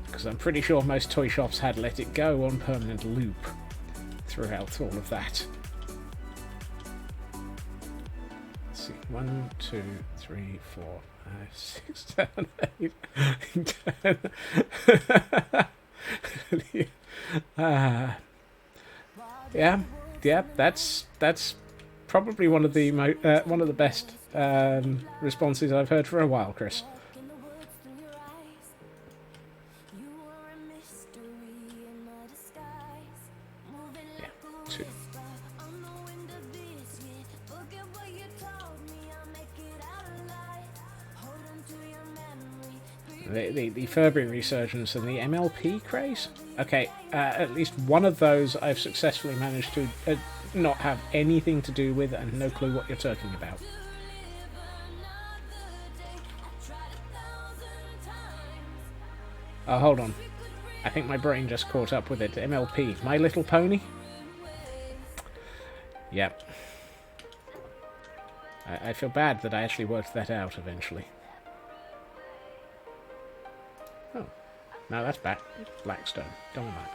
Because I'm pretty sure most toy shops had Let It Go on permanent loop throughout all of that. Let's see. 1, 2, 3, 4, 5, 6, 7, 8. Yeah, that's probably one of the best responses I've heard for a while, Chris. Yeah, 2. The Furby resurgence and the MLP craze? Okay, at least one of those I've successfully managed to not have anything to do with and no clue what you're talking about. Oh, hold on. I think my brain just caught up with it. MLP. My Little Pony? Yep. I feel bad that I actually worked that out eventually. Oh. No, that's Blackstone. Don't want that.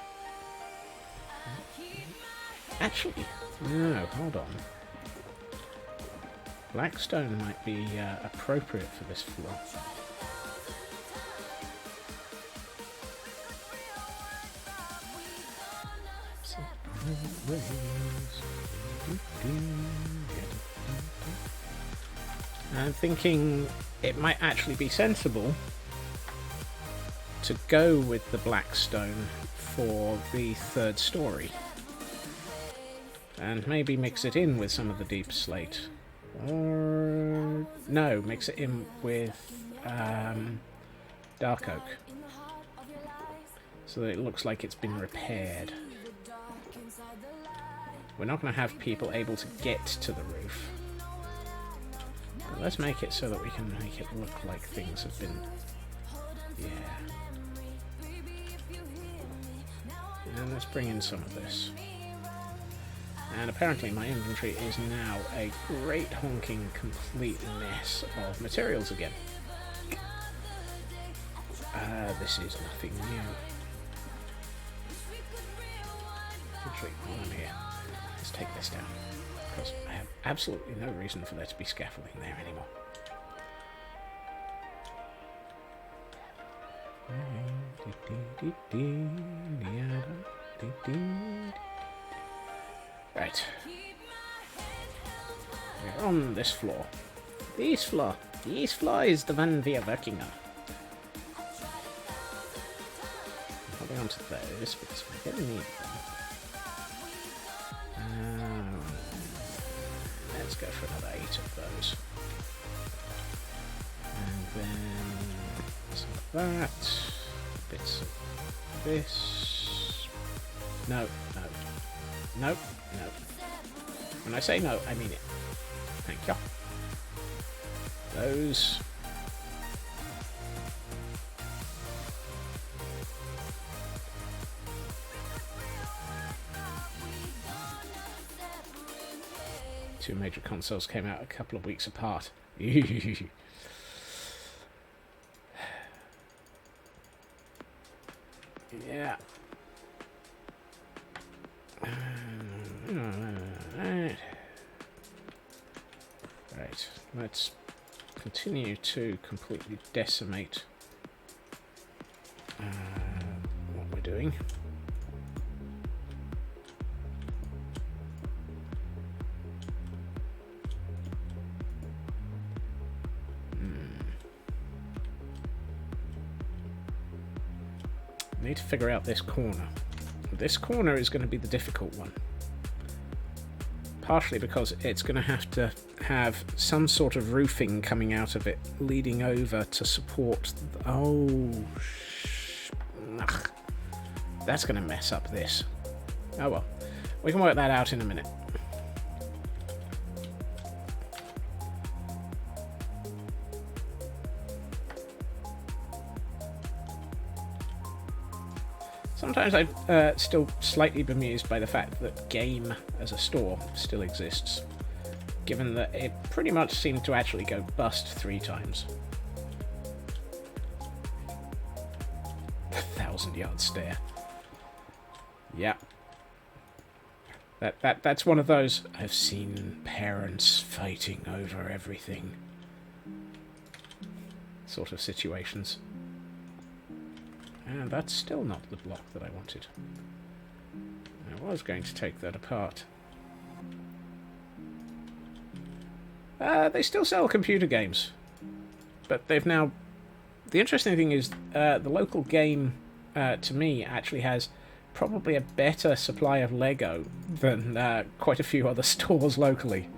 Actually, no, hold on. Blackstone might be appropriate for this floor. I'm thinking it might actually be sensible to go with the Blackstone for the third story. And maybe mix it in with some of the deep slate. Or... no, mix it in with dark oak. So that it looks like it's been repaired. We're not going to have people able to get to the roof. But let's make it so that we can make it look like things have been... yeah. And let's bring in some of this. And apparently my inventory is now a great honking complete mess of materials again. This is nothing new. Actually, while I'm here, let's take this down. Because I have absolutely no reason for there to be scaffolding there anymore. Right. We're on this floor. This floor is the one we are working on. Holding on to those because we're going to need them. Let's go for another 8 of those. And then some of that. Bits of this. No. When I say no, I mean it. Thank you. Those. Two major consoles came out a couple of weeks apart. Yeah. Right, let's continue to completely decimate what we're doing. I need to figure out this corner. This corner is going to be the difficult one. Partially because it's going to have some sort of roofing coming out of it, leading over to support... That's going to mess up this. Oh well. We can work that out in a minute. Sometimes I'm still slightly bemused by the fact that Game as a store still exists, given that it pretty much seemed to actually go bust 3 times. The 1,000-yard stare. Yeah. That's one of those I've seen parents fighting over everything sort of situations. And that's still not the block that I wanted. I was going to take that apart. They still sell computer games. But they've now... The interesting thing is, the local game, to me, actually has probably a better supply of Lego than quite a few other stores locally.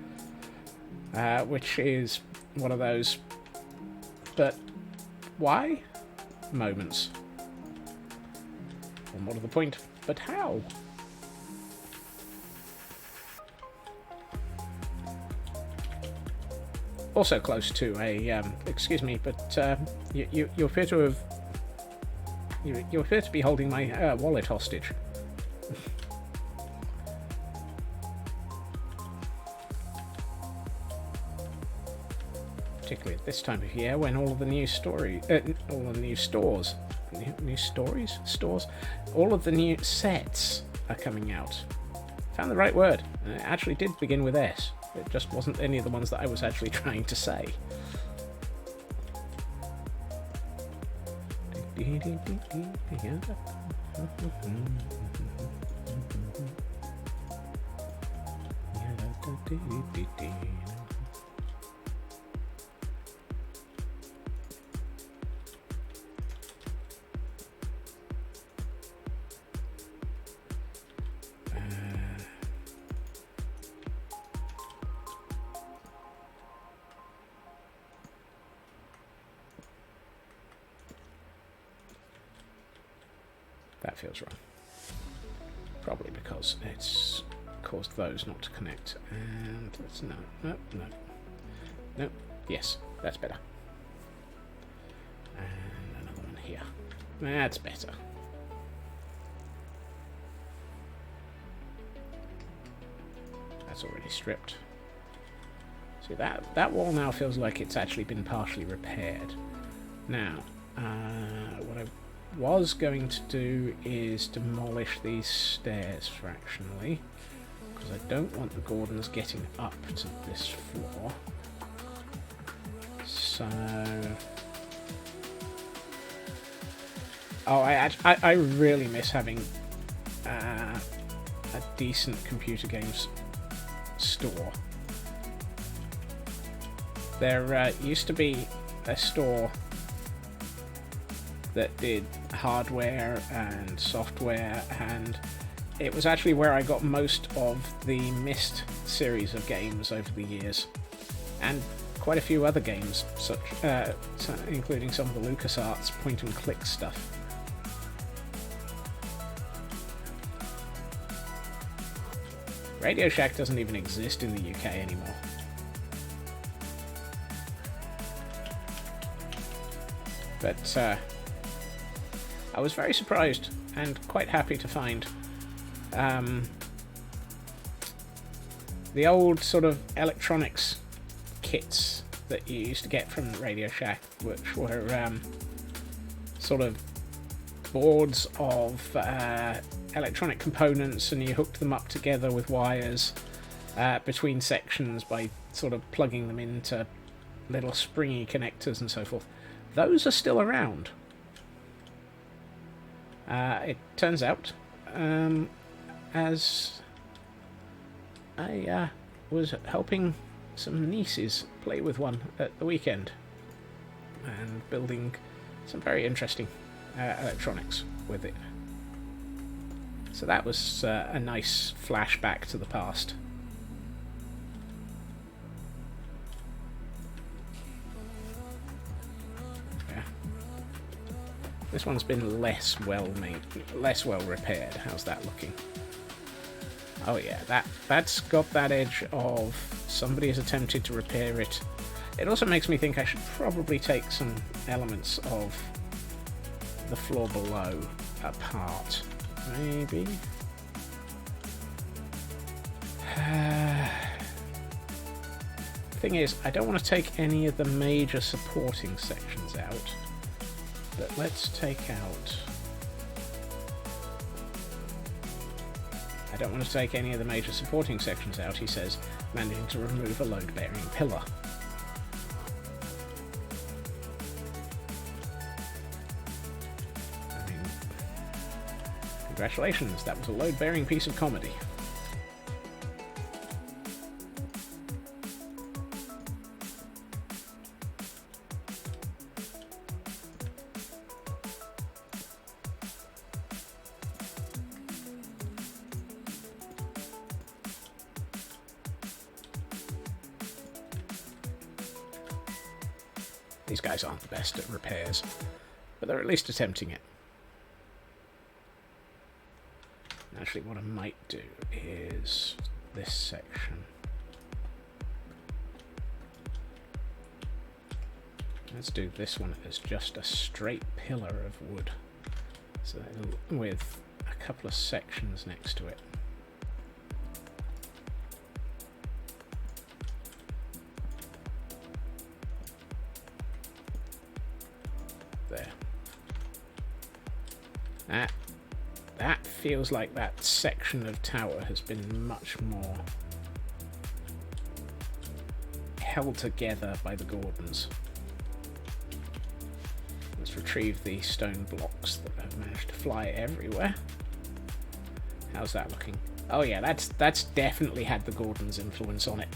Which is one of those... But why? Moments. Or more to the point, but how? Also close to a, excuse me, but you appear to have... You appear to be holding my wallet hostage. Particularly at this time of year when all of the new stores... All of the new sets are coming out. Found the right word, and it actually did begin with S. It just wasn't any of the ones that I was actually trying to say. That feels wrong. Probably because it's caused those not to connect. And let's no. Yes, that's better. And another one here. That's better. That's already stripped. See, that wall now feels like it's actually been partially repaired. Now, what I was going to do is demolish these stairs fractionally, because I don't want the Gordons getting up to this floor. So... Oh, I really miss having a decent computer games store. There used to be a store that did hardware and software, and it was actually where I got most of the Myst series of games over the years, and quite a few other games, such including some of the LucasArts point-and-click stuff. Radio Shack doesn't even exist in the UK anymore. But I was very surprised and quite happy to find the old sort of electronics kits that you used to get from Radio Shack, which were sort of boards of electronic components, and you hooked them up together with wires between sections by sort of plugging them into little springy connectors and so forth. Those are still around. It turns out, as I was helping some nieces play with one at the weekend and building some very interesting electronics with it. So that was a nice flashback to the past. Yeah. This one's been less well repaired. How's that looking? Oh yeah, that's got that edge of somebody has attempted to repair it. It also makes me think I should probably take some elements of the floor below apart. Maybe. Thing is, I don't want to take any of the major supporting sections out, but let's take out... I don't want to take any of the major supporting sections out, he says, managing to remove a load-bearing pillar. I mean, congratulations, that was a load-bearing piece of comedy. These guys aren't the best at repairs, but they're at least attempting it. Actually, what I might do is this section. Let's do this one as just a straight pillar of wood, so with a couple of sections next to it. There. That feels like that section of tower has been much more held together by the Gordons. Let's retrieve the stone blocks that have managed to fly everywhere. How's that looking? Oh yeah, that's definitely had the Gordons' influence on it.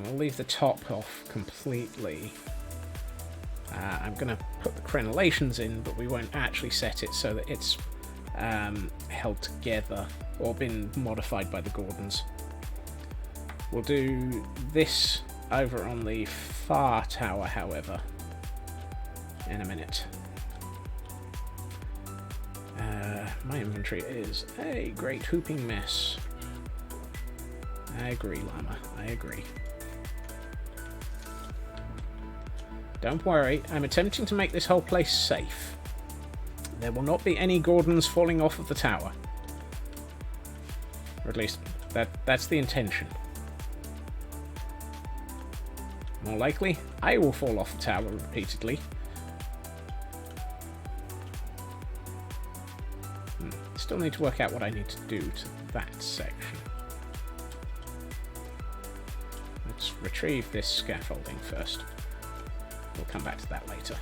We'll leave the top off completely. I'm going to put the crenellations in, but we won't actually set it so that it's held together or been modified by the Gordons. We'll do this over on the far tower, however, in a minute. My inventory is a great hooping mess. I agree, Llama. I agree. Don't worry, I'm attempting to make this whole place safe. There will not be any Gordons falling off of the tower. Or at least, that's the intention. More likely, I will fall off the tower repeatedly. Still need to work out what I need to do to that section. Let's retrieve this scaffolding first. We'll come back to that later.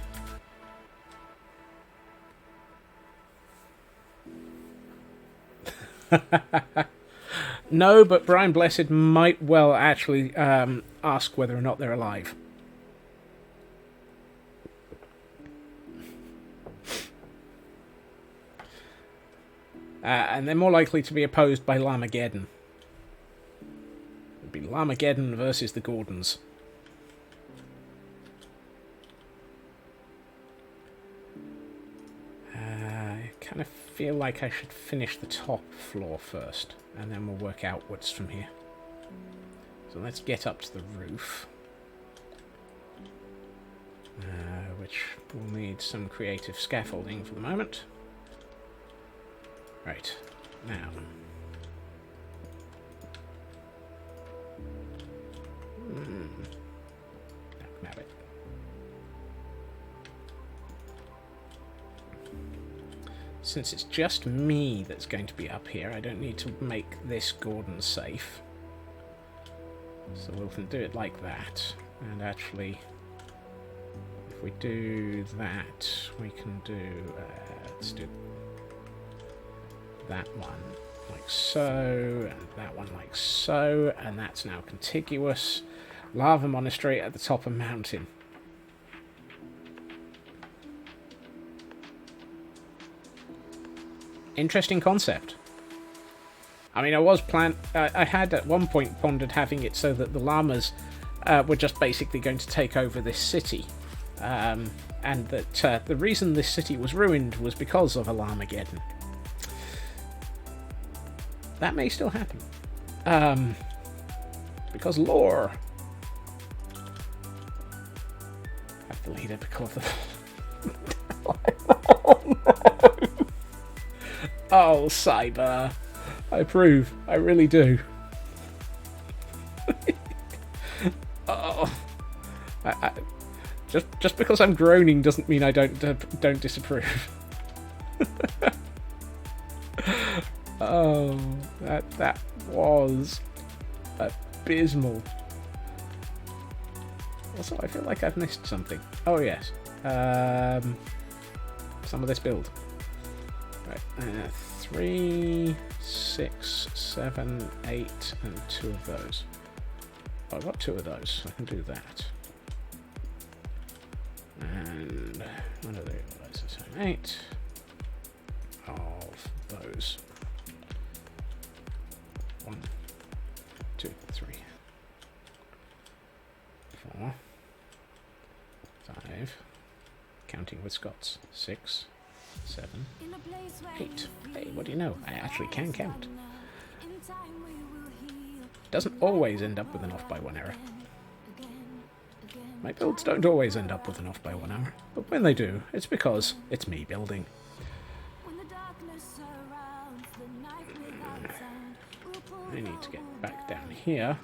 No, but Brian Blessed might well actually ask whether or not they're alive. And they're more likely to be opposed by Llamageddon. It'd be Llamageddon versus the Gordons. I kind of feel like I should finish the top floor first, and then we'll work outwards from here. So let's get up to the roof, which will need some creative scaffolding for the moment. Right, now, since it's just me that's going to be up here, I don't need to make this Gordon safe. So we can do it like that. And actually, if we do that, we can do... let's do that one like so, and that one like so, and that's now contiguous. Lava monastery at the top of mountain. Interesting concept. I mean, I had at one point pondered having it so that the llamas were just basically going to take over this city. And that the reason this city was ruined was because of a Llamageddon. That may still happen. Because lore. I've deleted because of Oh, Cyber. I approve. I really do. Oh. Just because I'm groaning doesn't mean I don't disapprove. Oh, that was abysmal. Also, I feel like I've missed something. Oh yes, some of this build. Right, 3, 6, 7, 8, and 2 of those. Oh, I've got 2 of those, so I can do that. And what are they? 8 of those. 1, 2, 3, 4, 5, counting with Scots, 6, 7, 8. Hey, what do you know? I actually can count. Doesn't always end up with an off by 1 error. My builds don't always end up with an off by 1 hour, but when they do, it's because it's me building. I need to get back down here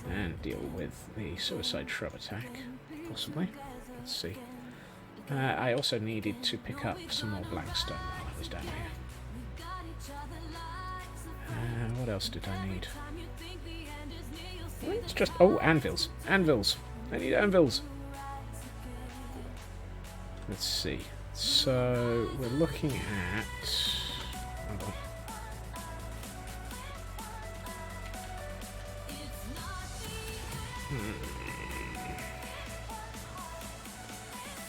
and deal with the suicide shrub attack, possibly. Let's see. I also needed to pick up some more blackstone while I was down here. What else did I need? It's just... Oh, anvils. Anvils. I need anvils. Let's see. So, we're looking at... Hold on.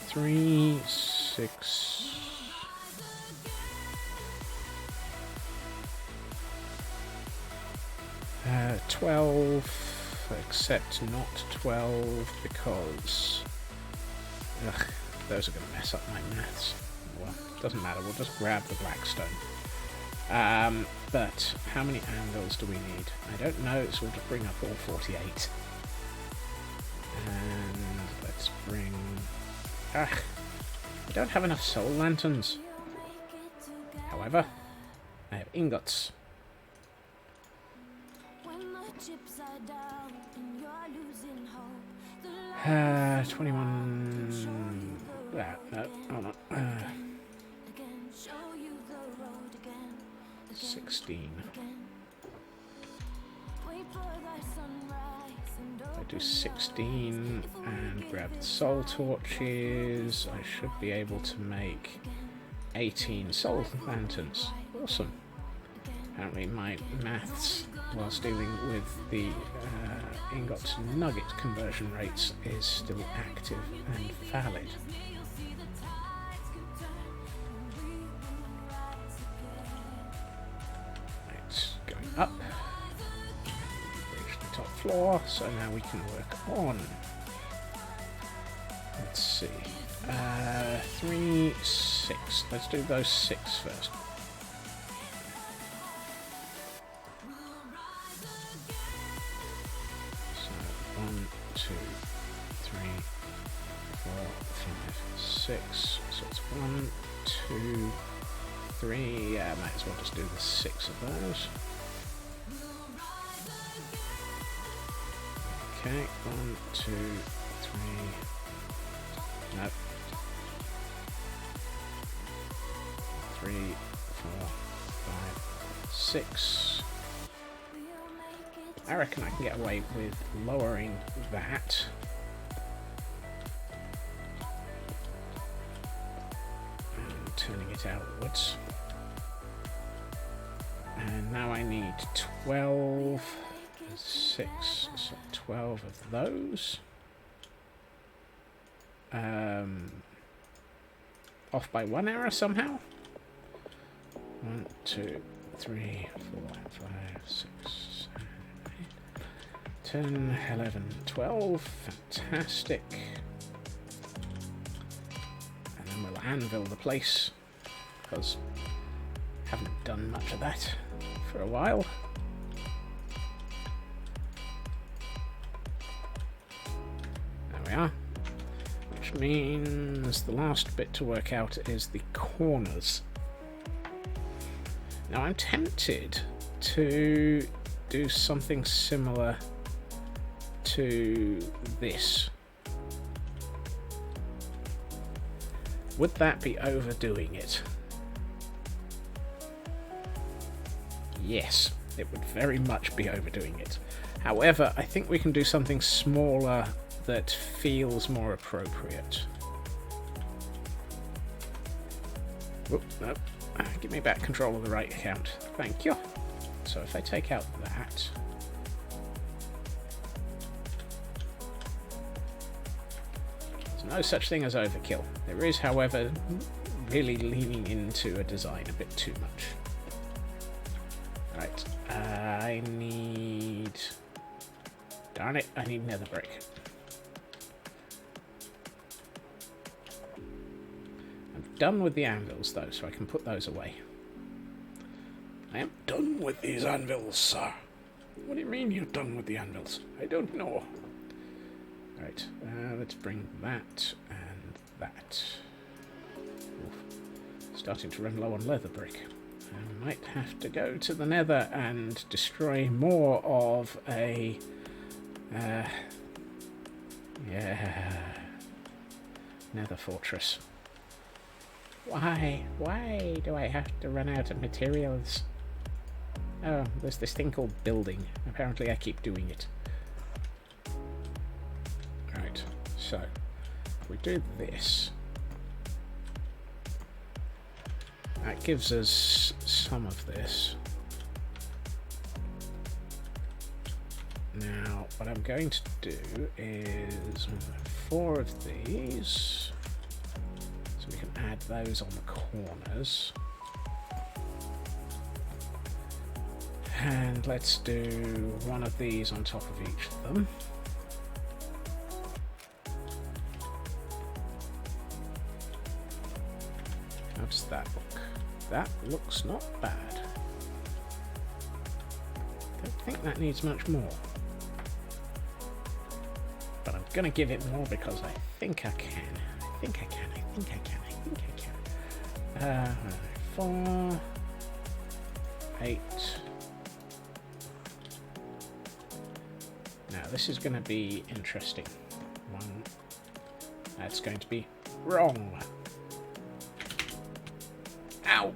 Three, 6... 12, except not 12 because those are going to mess up my maths. Well, doesn't matter, we'll just grab the blackstone. But how many anvils do we need? I don't know, so we'll just bring up all 48. And let's bring... I don't have enough soul lanterns. However, I have ingots. 21... no, hold on. 16. I do 16 and grab the soul torches. I should be able to make 18 soul lanterns. Awesome. Apparently my maths, whilst dealing with the ingot to nugget conversion rates, is still active and valid. It's going up. Reach the top floor, so now we can work on. Let's see. 3, 6. Let's do those 6 first. So 1, 2, 3, 4, 5, 6. So it's 1, 2, 3. Yeah, I might as well just do the 6 of those. Okay, 1, 2, 3. Nope. 3, 4, 5, 6. I reckon I can get away with lowering that. And turning it outwards. And now I need 12, 6, so 12 of those. Off by 1 arrow somehow. 1, 2, 3, 4, 5, 6, 7, 8, 10, 11, 12. Fantastic. And then we'll anvil the place, because I haven't done much of that for a while. There we are. Which means the last bit to work out is the corners. Now I'm tempted to do something similar to this. Would that be overdoing it? Yes, it would very much be overdoing it. However, I think we can do something smaller that feels more appropriate. Whoop, no. Give me back control of the right account. Thank you. So if I take out that... There's no such thing as overkill. There is, however, really leaning into a design a bit too much. Right, I need... Darn it, I need nether brick. I'm done with the anvils, though, so I can put those away. I am done with these anvils, sir. What do you mean you're done with the anvils? I don't know. Right, let's bring that and that. Oof. Starting to run low on leather brick. I might have to go to the nether and destroy more of a... nether fortress. Why? Why do I have to run out of materials? Oh, there's this thing called building. Apparently I keep doing it. Right, so if we do this, that gives us some of this. Now, what I'm going to do is 4 of these, so we can add those on the corners. And let's do 1 of these on top of each of them. How does that look? That looks not bad. Don't think that needs much more. But I'm gonna give it more because I think I can. I think I can. I think I can. I think I can. 4, 8. Now this is going to be interesting. 1. That's going to be wrong. Ow!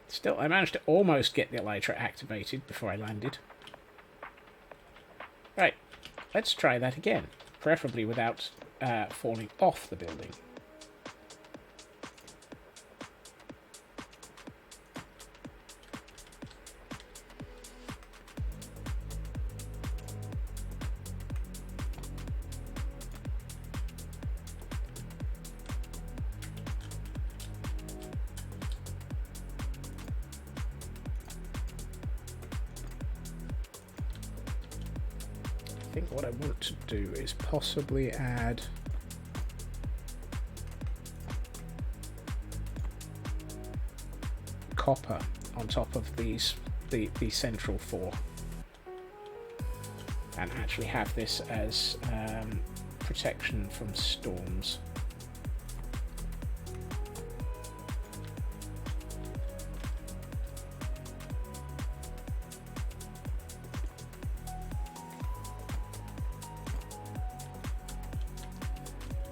Still, I managed to almost get the elytra activated before I landed. Right, let's try that again. Preferably without falling off the building. I think what I want to do is possibly add copper on top of the central 4, and actually have this as protection from storms.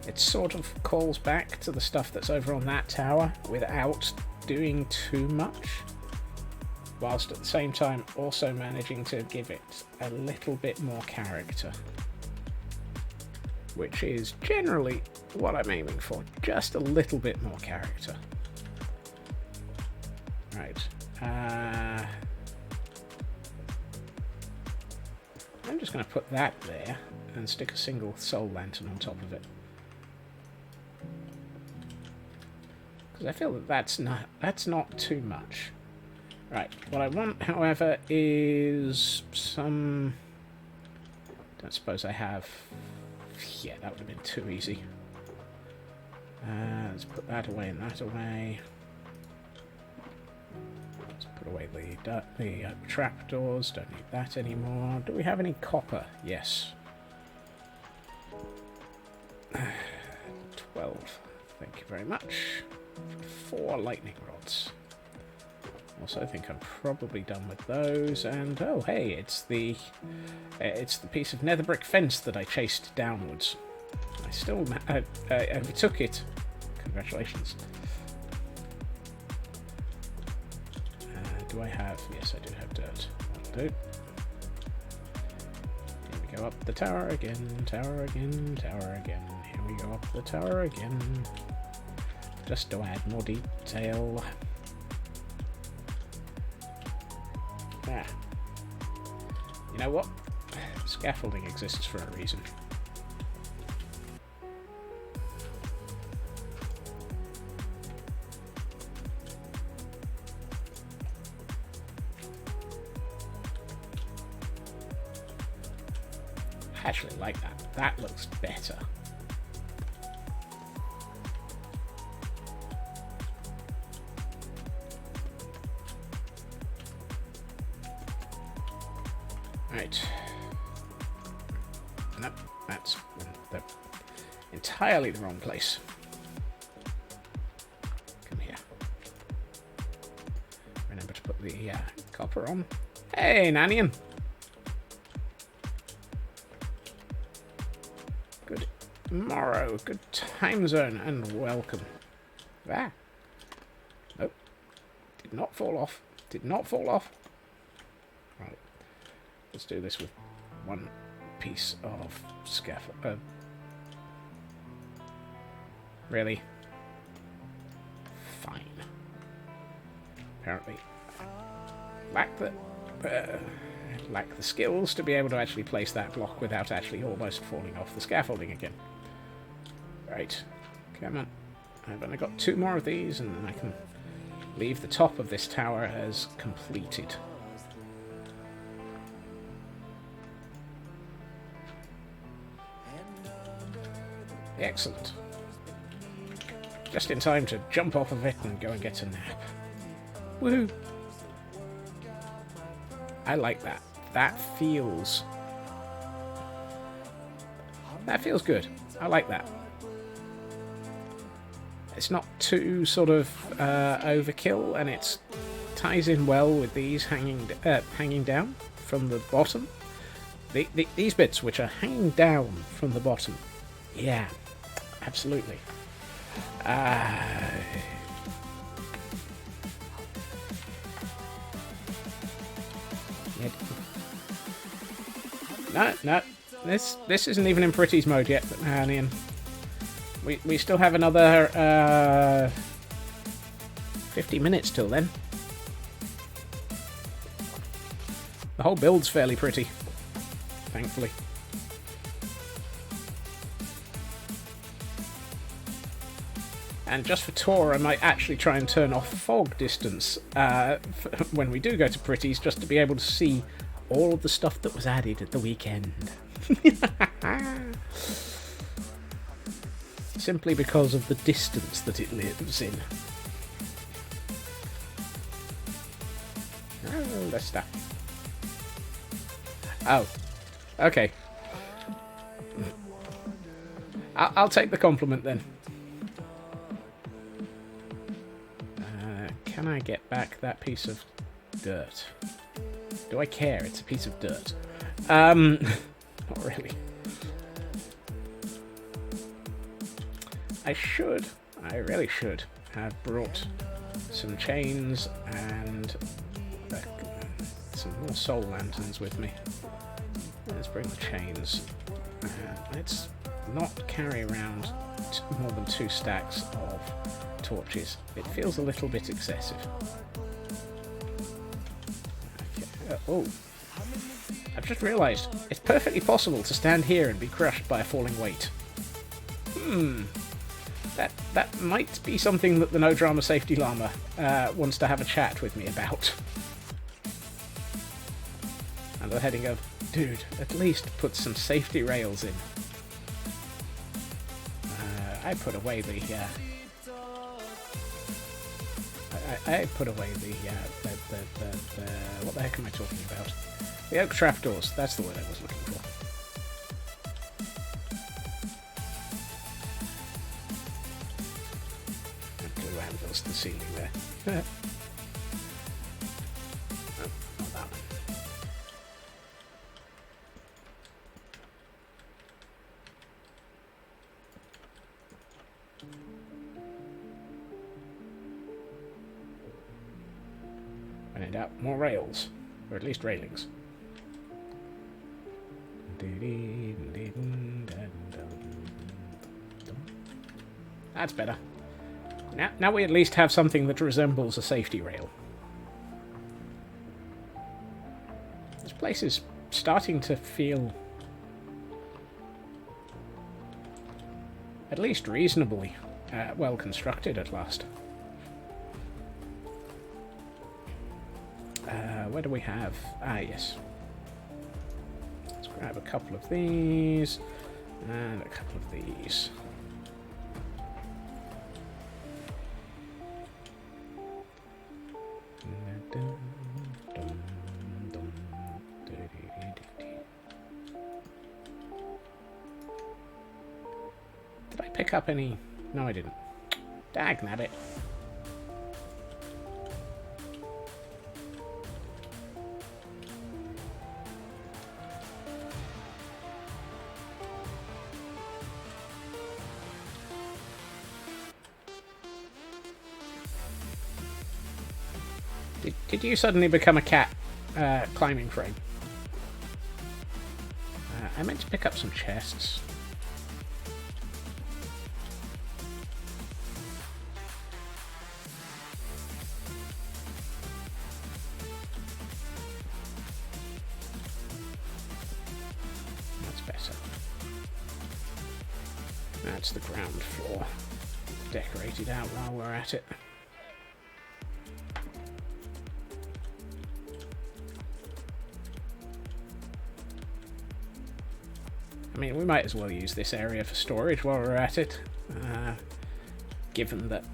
it sort of calls back to the stuff that's over on that tower without doing too much, whilst at the same time also managing to give it a little bit more character, which is generally what I'm aiming for, just a little bit more character. Right. I'm just going to put that there and stick a single soul lantern on top of it. Because I feel that that's not too much. Right, what I want, however, is some... Don't suppose I have... Yeah, that would have been too easy. Let's put that away and that away. Let's put away the trapdoors, don't need that anymore. Do we have any copper? Yes. 12, thank you very much. 4 lightning rods. Also, I think I'm probably done with those. And oh, hey, it's the piece of nether brick fence that I chased downwards. I still overtook it. Congratulations. Do I have? Yes, I do have dirt. That'll do. Here we go up the tower again, tower again, tower again. Here we go up the tower again. Just to add more detail. Ah. You know what? Scaffolding exists for a reason. I actually like that. That looks better. Right. Nope, that's entirely the wrong place. Come here. Remember to put the copper on. Hey, Nanian! Good morrow, good time zone, and welcome. Ah. Nope. Did not fall off. Did not fall off. Right. Let's do this with one piece of scaffold. Really? Fine. Apparently, lack the skills to be able to actually place that block without actually almost falling off the scaffolding again. Right. Come on. I've only got 2 more of these, and then I can leave the top of this tower as completed. Excellent. Just in time to jump off of it and go and get a nap. Woohoo! I like that. That feels good. I like that. It's not too sort of overkill, and it ties in well with these hanging down from the bottom. These bits which are hanging down from the bottom. Yeah. Absolutely. No. This isn't even in Pretty's mode yet, but Ian. We still have another 50 minutes till then. The whole build's fairly pretty, thankfully. And just for tour, I might actually try and turn off fog distance when we do go to Pretty's, just to be able to see all of the stuff that was added at the weekend. Simply because of the distance that it lives in. Oh, less stuff. Oh, okay. I'll take the compliment then. Can I get back that piece of dirt? Do I care? It's a piece of dirt. Not really. I really should have brought some chains and some more soul lanterns with me. Let's bring the chains. Let's not carry around more than 2 stacks of torches. It feels a little bit excessive. Okay. Oh, I've just realised it's perfectly possible to stand here and be crushed by a falling weight. That might be something that the No Drama Safety Llama wants to have a chat with me about. And the heading of, dude, at least put some safety rails in. I put away the I put away the what the heck am I talking about? The oak trapdoors. That's the word I was looking for. And glue anvils to the ceiling there. Oh, not that one. When in doubt, more rails. Or at least railings. That's better. Now we at least have something that resembles a safety rail. This place is starting to feel at least reasonably well constructed at last. Where do we have? Ah, yes. Let's grab a couple of these and a couple of these. Did I pick up any? No, I didn't. Dagnabbit. Did you suddenly become a cat climbing frame? I meant to pick up some chests. That's better. That's the ground floor. Decorated out while we're at it. I mean, we might as well use this area for storage while we're at it, given that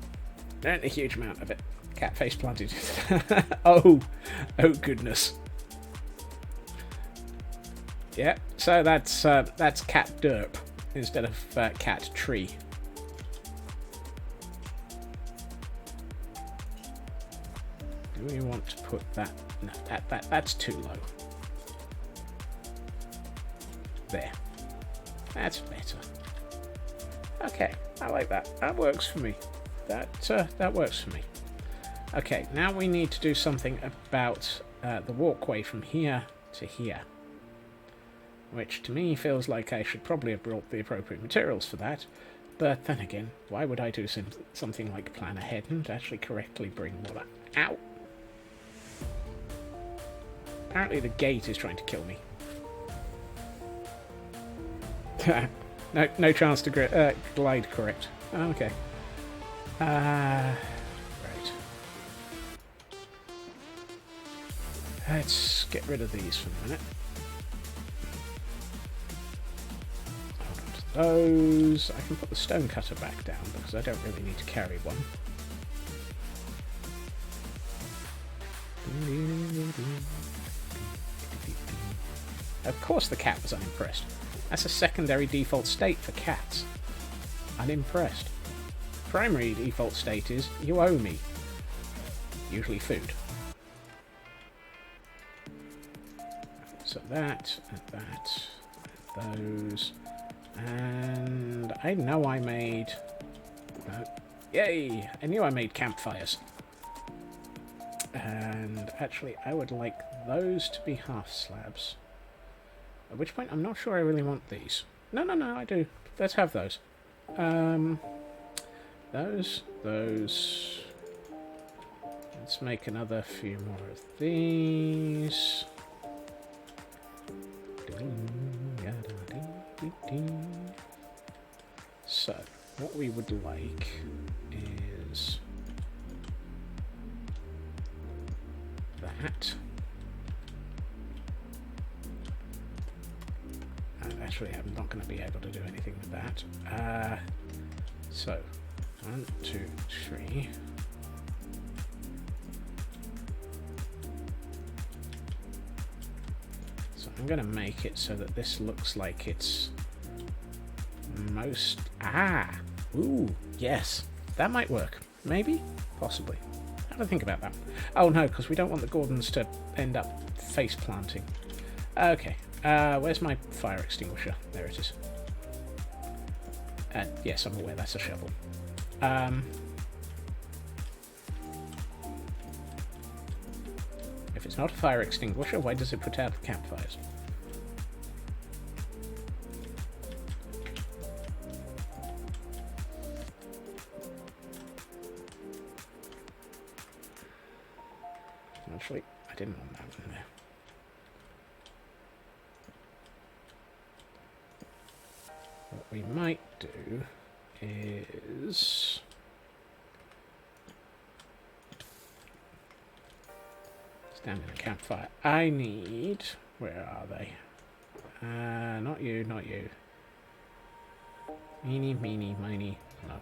there ain't a huge amount of it. Cat face planted. Oh goodness. Yeah, so that's cat derp instead of cat tree. Do we want to put that? No, that's too low. There. That's better. Okay, I like that. That works for me. That works for me. Okay, now we need to do something about the walkway from here to here. Which to me feels like I should probably have brought the appropriate materials for that. But then again, why would I do something like plan ahead and actually correctly bring what I... Ow! Apparently the gate is trying to kill me. No chance to glide correct. Oh, okay. Right. Let's get rid of these for a minute. Hold on to those. I can put the stone cutter back down because I don't really need to carry one. Of course the cat was unimpressed. That's a secondary default state for cats. Unimpressed. Primary default state is, you owe me. Usually food. So that, and those. And I know I made No. Yay! I knew I made campfires. And actually, I would like those to be half slabs. At which point, I'm not sure I really want these. No, I do. Let's have those. Those. Let's make another few more of these. So, what we would like is that. And actually, I'm not going to be able to do anything with that. So, 1, 2, 3. So I'm going to make it so that this looks like it's most... Ooh, yes. That might work. Maybe? Possibly. Have a think about that. Oh no, because we don't want the Gordons to end up face planting. Okay. Where's my fire extinguisher? There it is. Yes, I'm aware that's a shovel. If it's not a fire extinguisher, why does it put out the campfires? Actually, I didn't want that in there. What we might do is... stand in a campfire. I need... Where are they? Not you, not you. Meeny, meeny, miny. No.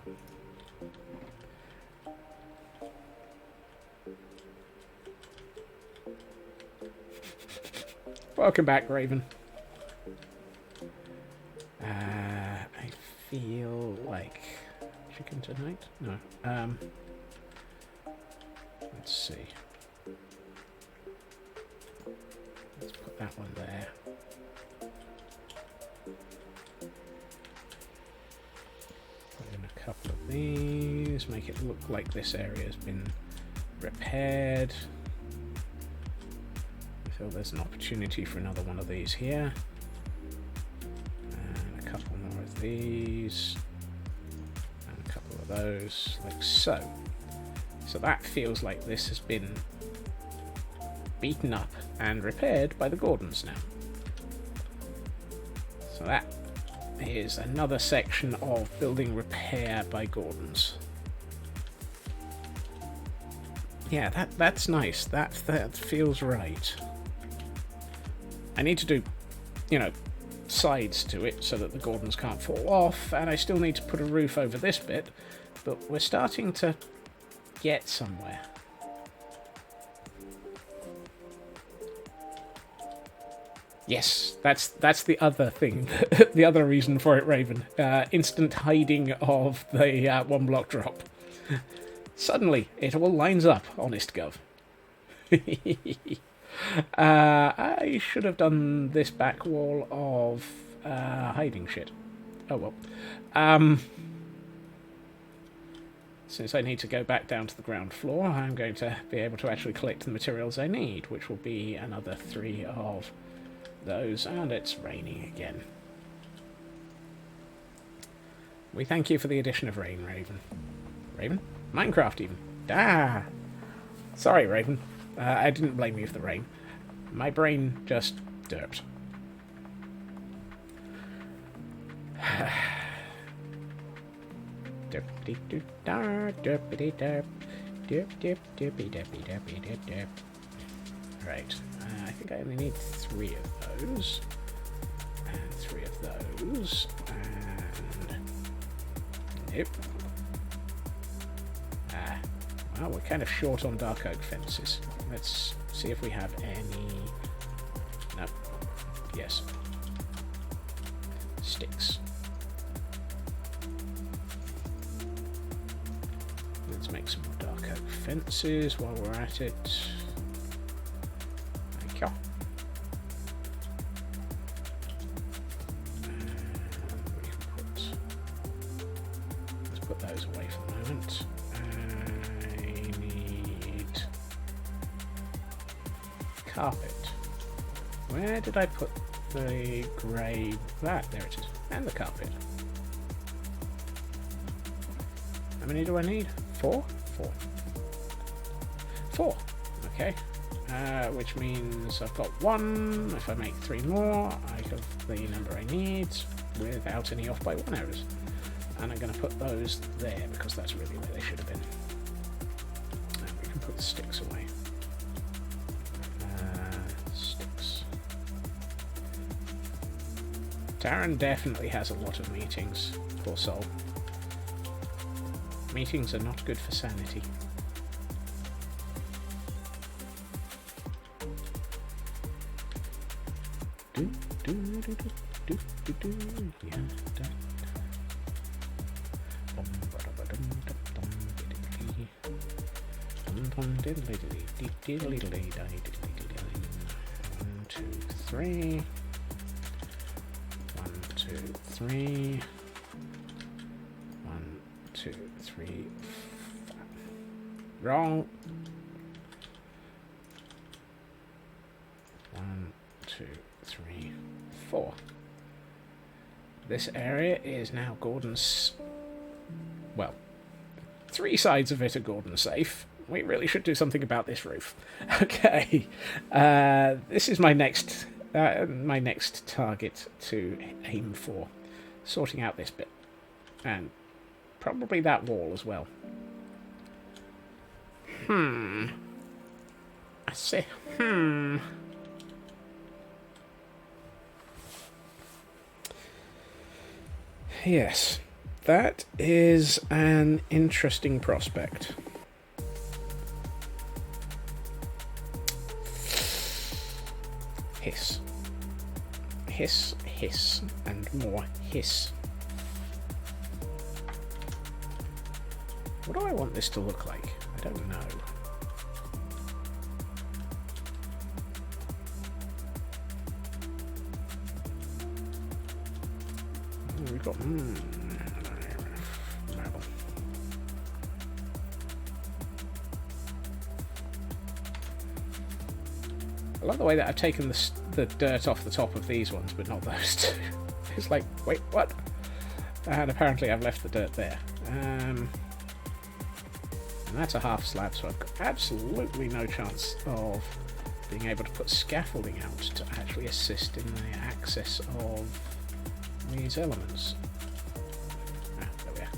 Welcome back, Raven. I feel like chicken tonight? No. Let's see. Let's put that one there. Put in a couple of these. Make it look like this area has been repaired. So there's an opportunity for another one of these here. And a couple more of these. And a couple of those, like so. So that feels like this has been beaten up and repaired by the Gordons now. So that is another section of building repair by Gordons. Yeah, that's nice. That feels right. I need to do, sides to it so that the Gordons can't fall off, and I still need to put a roof over this bit, but we're starting to get somewhere. Yes, that's the other thing, the other reason for it, Raven. Instant hiding of the one block drop. Suddenly, it all lines up, honest gov. I should have done this back wall of hiding shit. Oh well. Since I need to go back down to the ground floor, I'm going to be able to actually collect the materials I need, which will be another 3 of those, and it's raining again. We thank you for the addition of rain, Raven. Raven? Minecraft, even. Sorry, Raven. I didn't blame you for the rain. My brain just derped. Right. I think I only need 3 of those. And 3 of those. And... nope. Well, we're kind of short on dark oak fences. Let's see if we have any... no. Yes. Sticks. Let's make some more dark oak fences while we're at it. Thank you. put those away for the moment. I need carpet. Where did I put the grey? There it is. And the carpet. How many do I need? 4? 4. 4. Okay. Which means I've got 1. If I make 3 more, I have the number I need without any off by 1 errors. And I'm going to put those there because that's really where they should have been. And we can put the sticks away. Sticks. Darren definitely has a lot of meetings, poor soul. Meetings are not good for sanity. Yeah. One, 2, 3. 1, 2, 3. 1, 2, 3. Wrong. 1, 2, 3, 4. This area is now Gordon's. Well, 3 sides of it are Gordon safe. We really should do something about this roof. Okay, this is my next target to aim for, sorting out this bit, and probably that wall as well. I see. Yes, that is an interesting prospect. Hiss. Hiss, hiss, and more hiss. What do I want this to look like? I don't know. Oh, we've got marble. I love the way that I've taken the dirt off the top of these ones, but not those two. It's like, wait, what? And apparently I've left the dirt there. And that's a half slab, so I've got absolutely no chance of being able to put scaffolding out to actually assist in the access of these elements. Ah, there we are.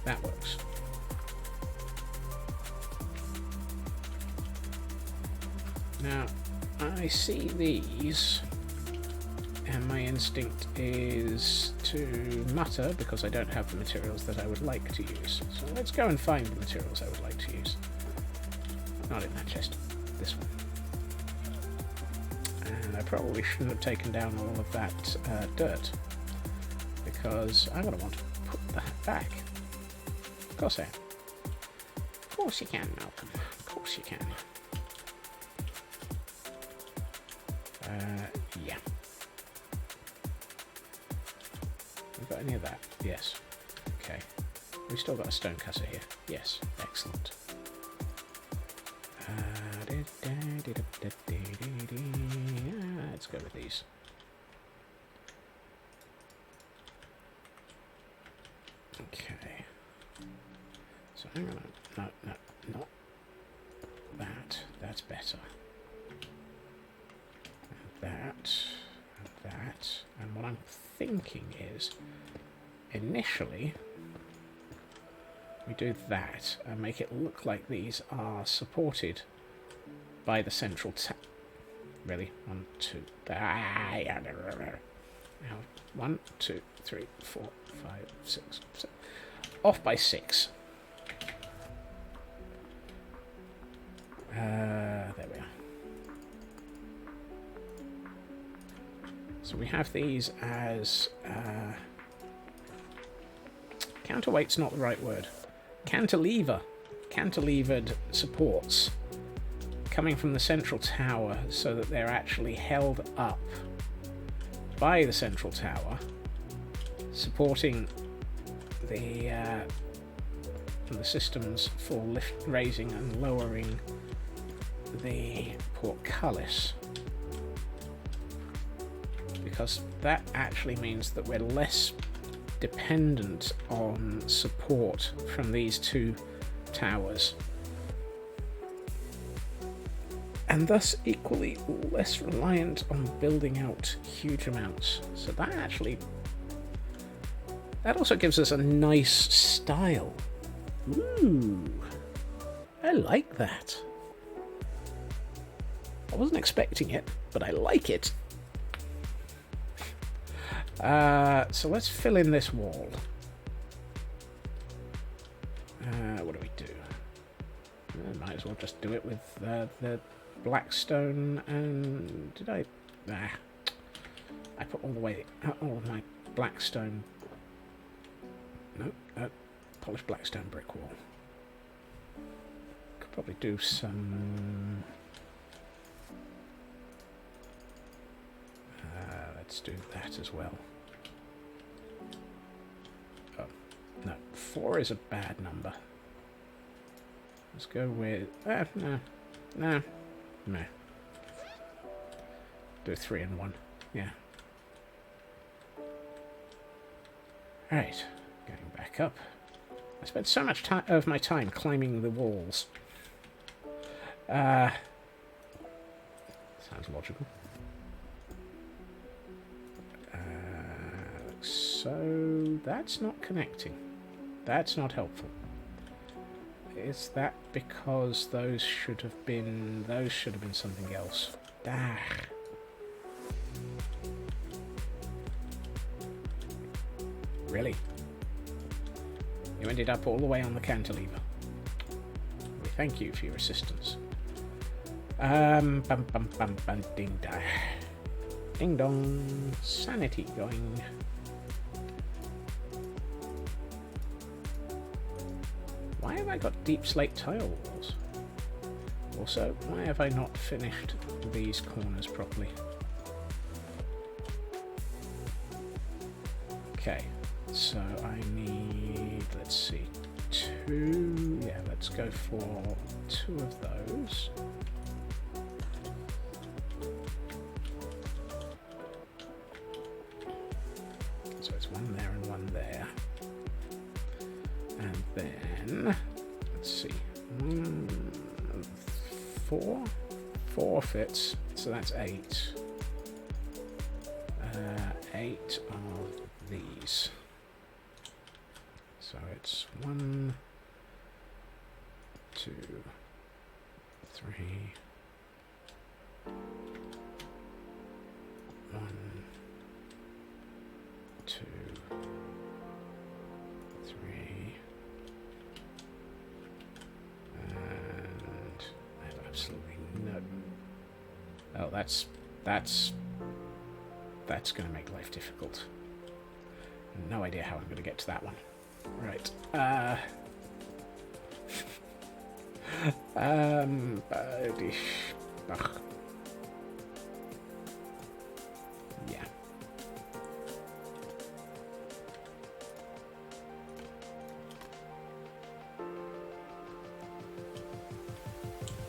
That works. Now, I see these, and my instinct is to mutter because I don't have the materials that I would like to use. So let's go and find the materials I would like to use. Not in that chest, this one. And I probably shouldn't have taken down all of that dirt, because I'm going to want to put that back. Of course I am. Of course you can, Malcolm. Of course you can. Yeah. We've got any of that? Yes. Okay. We've still got a stone cutter here. Yes. Excellent. Let's go with these. Okay. So hang on. No, not that. That's better. That, and what I'm thinking is, initially, we do that and make it look like these are supported by the central really? 1, 2, 1, 2, 3, 4, 5, 6, 7. Off by 6. There we are. So we have these as counterweight's not the right word. Cantilevered supports coming from the central tower so that they're actually held up by the central tower, supporting the systems for raising and lowering the portcullis, because that actually means that we're less dependent on support from these two towers, and thus equally less reliant on building out huge amounts. So that also gives us a nice style. Ooh, I like that. I wasn't expecting it, but I like it. So let's fill in this wall. What do we do? Might as well just do it with the blackstone. And did I? Nah. I put all of my blackstone. No, polished blackstone brick wall. Could probably do some. Let's do that as well. Oh, no, 4 is a bad number. Let's go with... No. Do 3 and 1, yeah. Alright, going back up. I spent so much of my time climbing the walls. Sounds logical. So that's not connecting. That's not helpful. Is that because those should have been something else? Ah. Really? You ended up all the way on the cantilever. We thank you for your assistance. Bum bum bum bum ding da. Ding dong. Sanity going. Why have I got deep slate tile walls? Also, why have I not finished these corners properly? Okay, so I need, let's see, 2, yeah, let's go for 2 of those. So it's 1 there and 1 there. And then, let's see, 4 fits, so that's 8. 8 of these. So it's 1, 2, 3, 1, 2, 3, and I have absolutely no. Oh, that's going to make life difficult. No idea how I'm going to get to that one. Right. Yeah.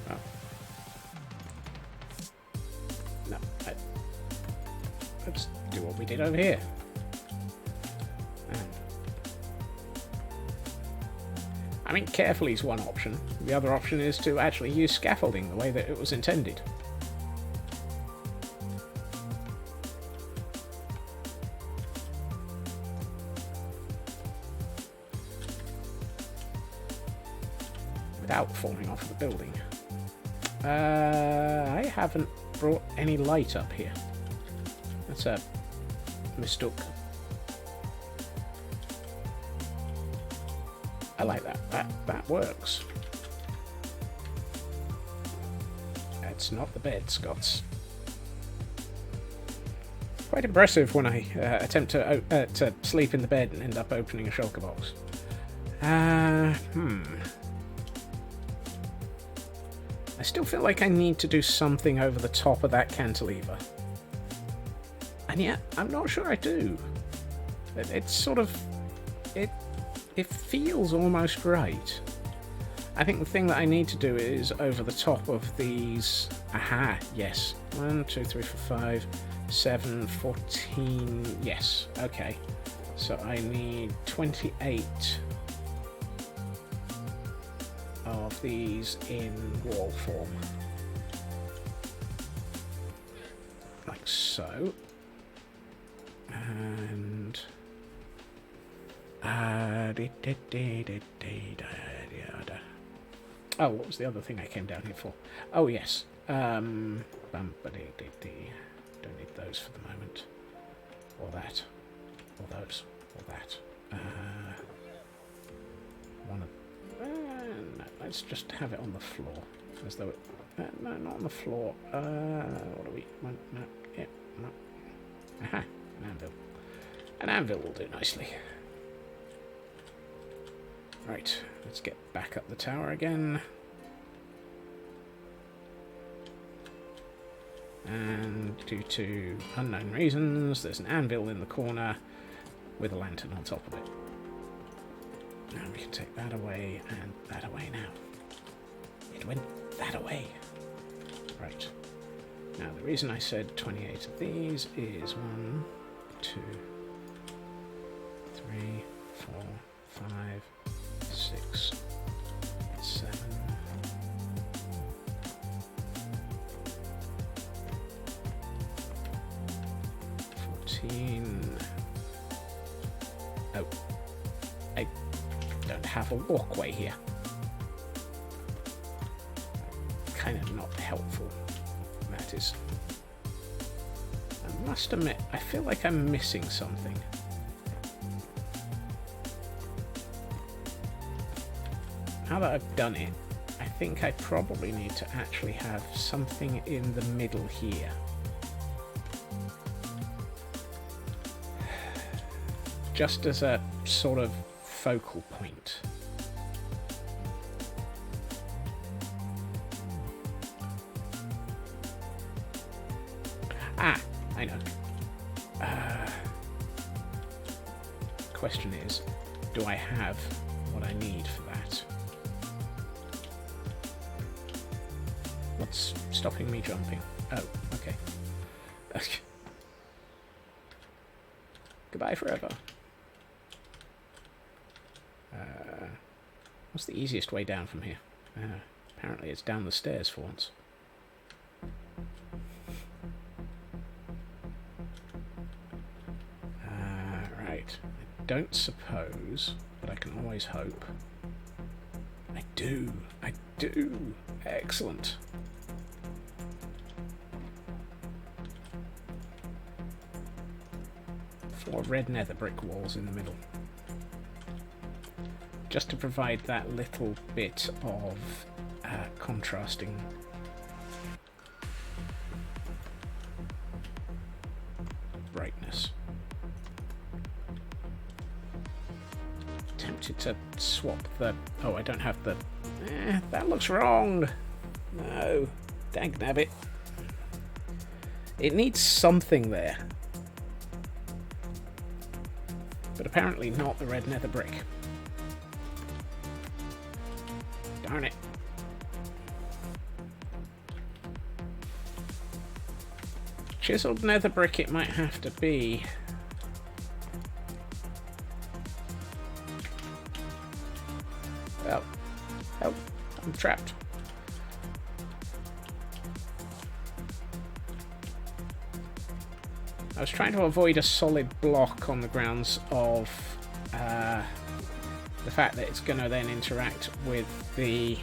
Oh. No. Let's do what we did over here. I mean, carefully is one option. The other option is to actually use scaffolding the way that it was intended. Without falling off the building. I haven't brought any light up here. That's a mistook. I like that. That works. It's not the bed, Scots. Quite impressive when I attempt to sleep in the bed and end up opening a shulker box. I still feel like I need to do something over the top of that cantilever. And yet, I'm not sure I do. It's sort of... it feels almost right. I think the thing that I need to do is over the top of these... Aha, yes. 1, 2, 3, 4, 5, 7, 14... Yes, okay. So I need 28 of these in wall form. Like so. And... Oh, what was the other thing I came down here for? Oh, yes. Don't need those for the moment. Or that. Or those. Or that. One of... no, let's just have it on the floor. As though it... no, not on the floor. What do we... No, yeah, no. Aha, an anvil. An anvil will do nicely. Right, let's get back up the tower again. And due to unknown reasons, there's an anvil in the corner with a lantern on top of it. Now we can take that away and that away now. It went that away. Right. Now the reason I said 28 of these is 1, 2, 3, 4, 5, 6, 7, 14. Oh, I don't have a walkway here. Kind of not helpful. That is. I must admit, I feel like I'm missing something. Now that I've done it, I think I probably need to actually have something in the middle here. Just as a sort of focal point. Ah, I know. Question is, do I have what I need for that? What's stopping me jumping? Oh, okay. Goodbye forever. What's the easiest way down from here? Apparently it's down the stairs for once. Right. I don't suppose, but I can always hope. I do. I do. Excellent. 4 red nether brick walls in the middle. Just to provide that little bit of contrasting brightness. Tempted to swap the... Oh, I don't have the... that looks wrong! No. Dangnabbit. It needs something there. But apparently not the red nether brick. Darn it. Chiseled nether brick it might have to be. Oh. Help. I'm trapped. I was trying to avoid a solid block on the grounds of the fact that it's going to then interact with the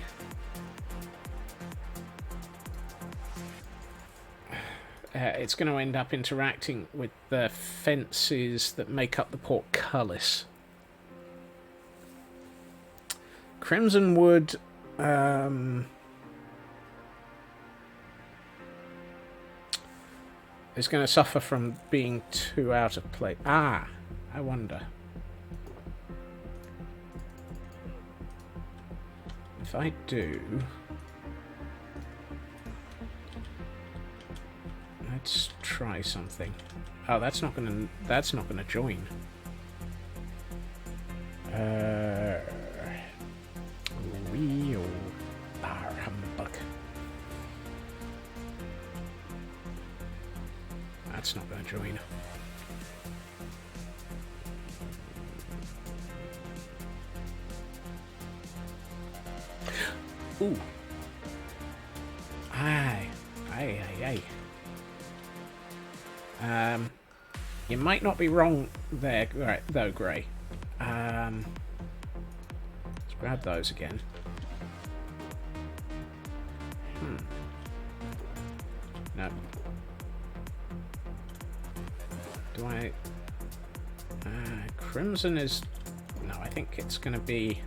it's going to end up interacting with the fences that make up the portcullis. Crimson wood is going to suffer from being too out of place. Ah, I wonder. If I do... Let's try something. Oh, that's not gonna join. that's not going to join. Ooh. Aye. Aye, aye, aye. You might not be wrong there, right, though, Grey. Let's grab those again. No. Do I... Crimson is... No, I think it's going to be...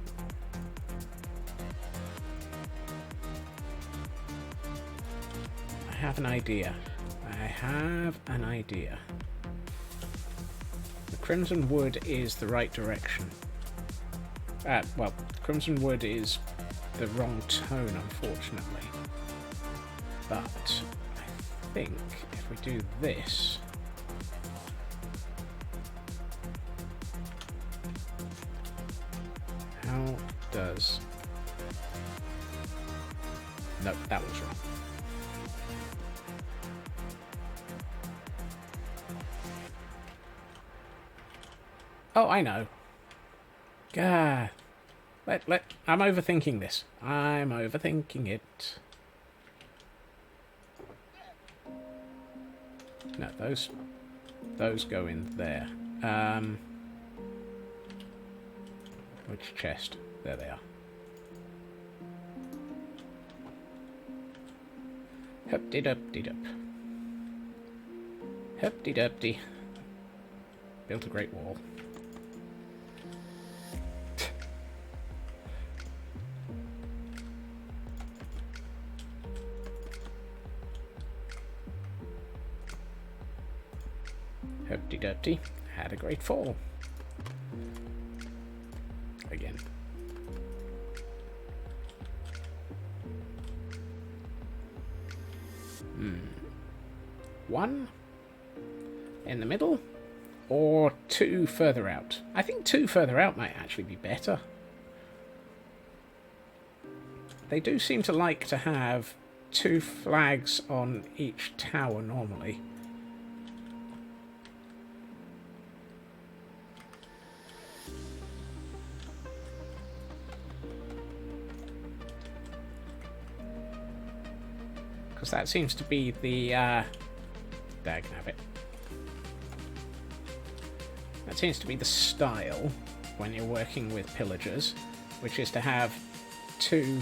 I have an idea. The Crimson Wood is the right direction. Well, Crimson Wood is the wrong tone, unfortunately. But I think if we do this... How does... Nope, that was wrong. Oh, I know. God. I'm overthinking this. I'm overthinking it. No, those go in there. Which chest? There they are. Hup-de-dup-de-dup. Hup-de-dup-de. Built a great wall. Hup-de-dup-de. Had a great fall. Again. One in the middle, or two further out. I think two further out might actually be better. They do seem to like to have two flags on each tower normally. Because that seems to be the, dagnabbit. That seems to be the style when you're working with pillagers, which is to have two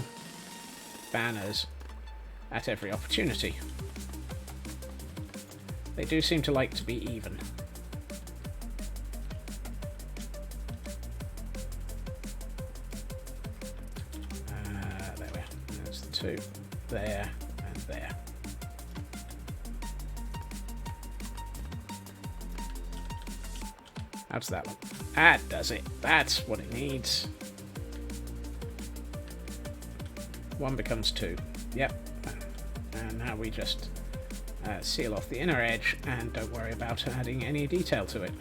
banners at every opportunity. They do seem to like to be even. There we are. There's the two. There. There. How does that look? That does it. That's what it needs. One becomes two. Yep. And now we just seal off the inner edge and don't worry about adding any detail to it.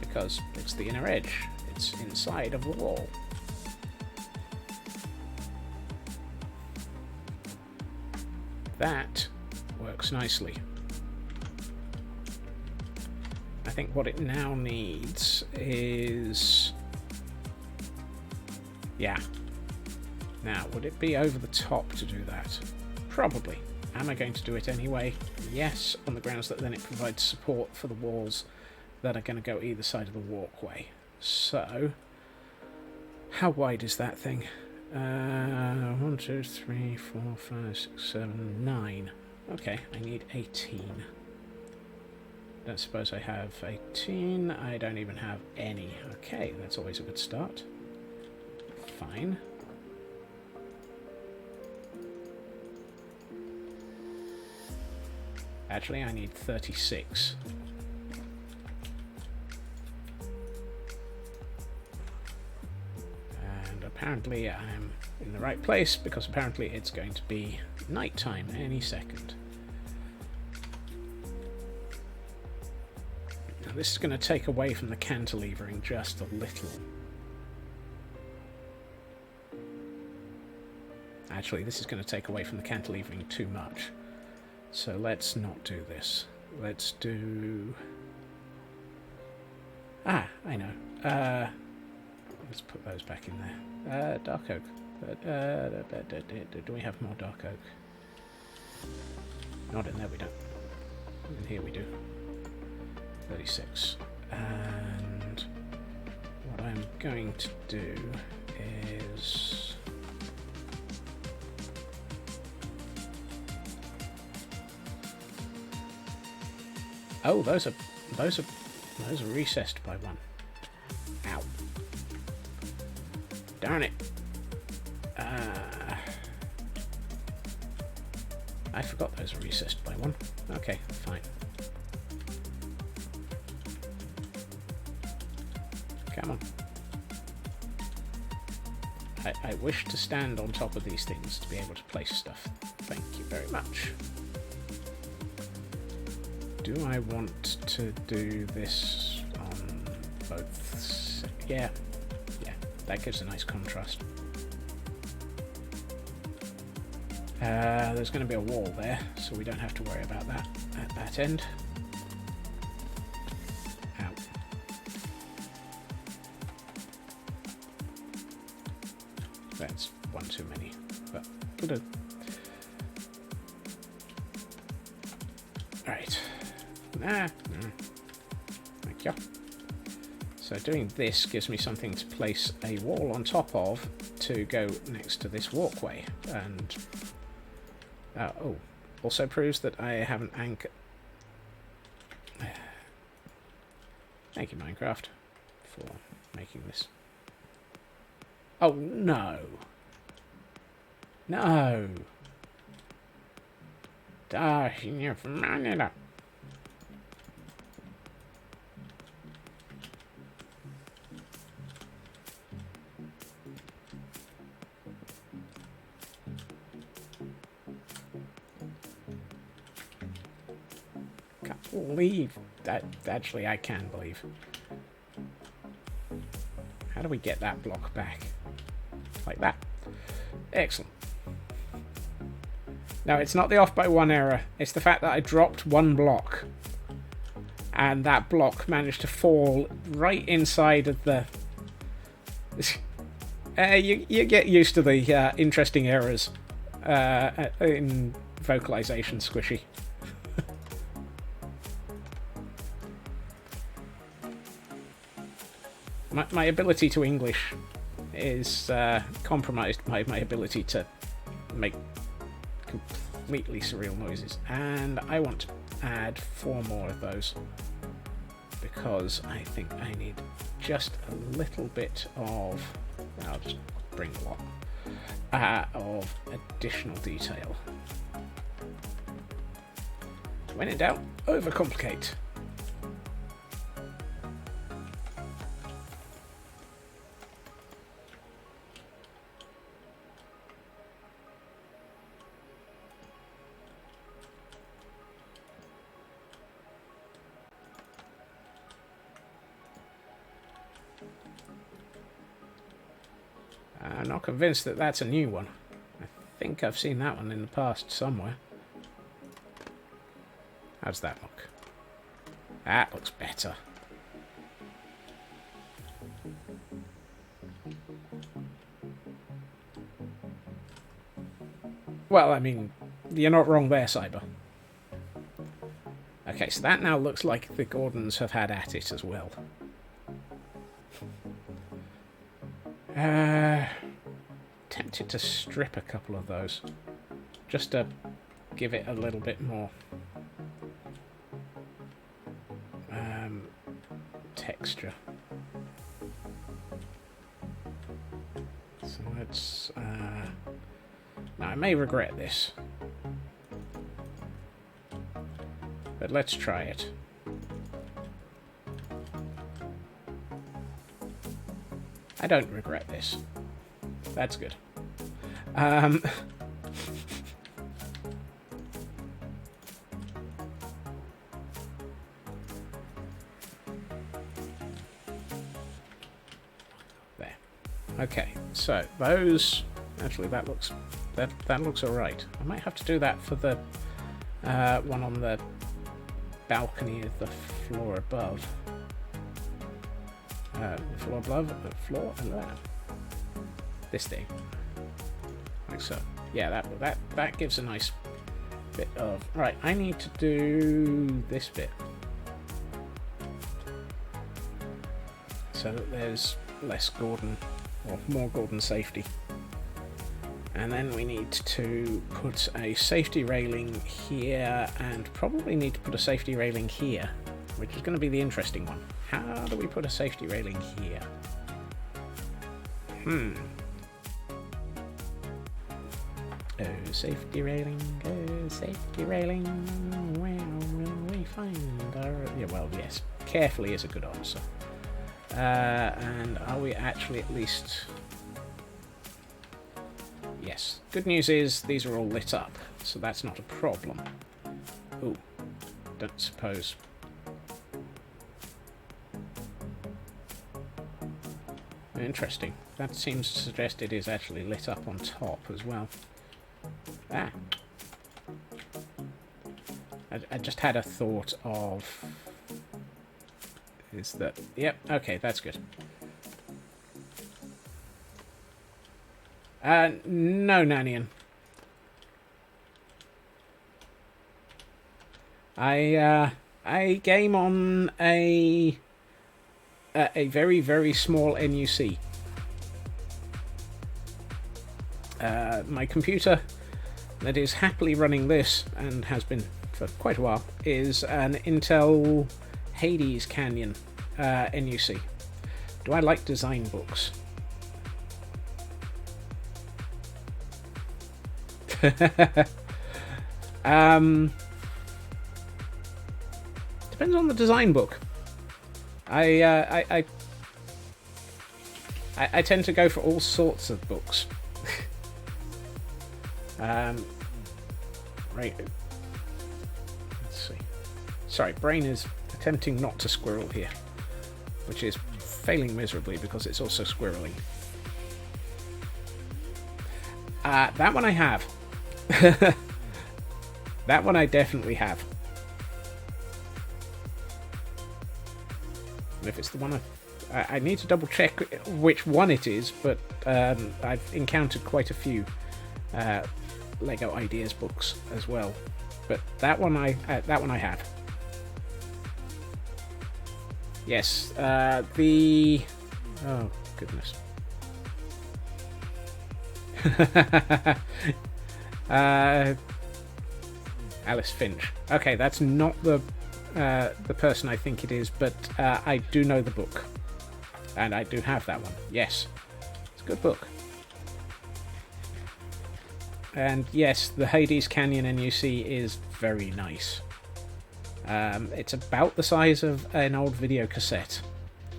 Because it's the inner edge. It's inside of the wall. That works nicely. I think what it now needs is... Yeah. Now, would it be over the top to do that? Probably. Am I going to do it anyway? Yes, on the grounds that then it provides support for the walls that are going to go either side of the walkway. So, how wide is that thing? 1, 2, 3, 4, 5, 6, 7, 9. Okay, I need 18. Don't suppose I have 18. I don't even have any. Okay, that's always a good start. Fine. Actually, I need 36. Apparently I'm in the right place, because apparently it's going to be nighttime any second. Now this is going to take away from the cantilevering just a little. Actually, this is going to take away from the cantilevering too much. So let's not do this. Let's do... Ah, I know. Let's put those back in there. Dark oak. Do we have more dark oak? Not in there, we don't. In here we do. 36. And what I'm going to do is... Oh, those are recessed by one. Ow. Darn it. I forgot those are recessed by one. Okay, fine. Come on. I wish to stand on top of these things to be able to place stuff. Thank you very much. Do I want to do this on both? Yeah, that gives a nice contrast. There's going to be a wall there, so we don't have to worry about that at that end. Ow. That's one too many, but we'll do. Right. Thank you. So doing this gives me something to place a wall on top of to go next to this walkway, and also proves that I have an anchor. Thank you, Minecraft, for making this. Oh no! No! Can't believe that. Actually, I can believe. How do we get that block back? Like that. Excellent. No, it's not the off by one error. It's the fact that I dropped one block. And that block managed to fall right inside of the... you get used to the interesting errors in vocalization, Squishy. My ability to English is compromised by my ability to make completely surreal noises, and I want to add 4 more of those because I think I need just a little bit of... I'll just bring a lot of additional detail. When in doubt, overcomplicate. I'm not convinced that that's a new one. I think I've seen that one in the past somewhere. How's that look? That looks better. Well, I mean, you're not wrong there, Cyber. Okay, so that now looks like the Gordons have had at it as well. Tempted to strip a couple of those, just to give it a little bit more texture. So let's... now, I may regret this, but let's try it. I don't regret this. That's good. There. Okay, so those... Actually, that looks alright. I might have to do that for the one on the balcony of the floor above. The floor above, the floor above. This thing, like so. Yeah, that gives a nice bit of. Right, I need to do this bit so that there's less Gordon or more Gordon safety. And then we need to put a safety railing here, and probably need to put a safety railing here, which is going to be the interesting one. How do we put a safety railing here? Oh, safety railing, where will we find our... Yeah, well, yes, carefully is a good answer. And are we actually at least... Yes. Good news is these are all lit up, so that's not a problem. Ooh, don't suppose... Interesting. That seems to suggest it is actually lit up on top as well. Ah. I just had a thought of... Is that... Yep, okay, that's good. No, Nanian. I game on a very, very small NUC. My computer that is happily running this, and has been for quite a while, is an Intel Hades Canyon NUC. Do I like design books? Depends on the design book. I tend to go for all sorts of books. Right. Let's see. Sorry, brain is attempting not to squirrel here, which is failing miserably because it's also squirreling. That one I have. That one I definitely have. And if it's the one I need to double check which one it is, but I've encountered quite a few Lego Ideas books as well. But that one I have. Yes, the... Oh, goodness. Alice Finch. Okay, that's not the person I think it is, but I do know the book. And I do have that one. Yes. It's a good book. And yes, the Hades Canyon NUC is very nice. It's about the size of an old video cassette,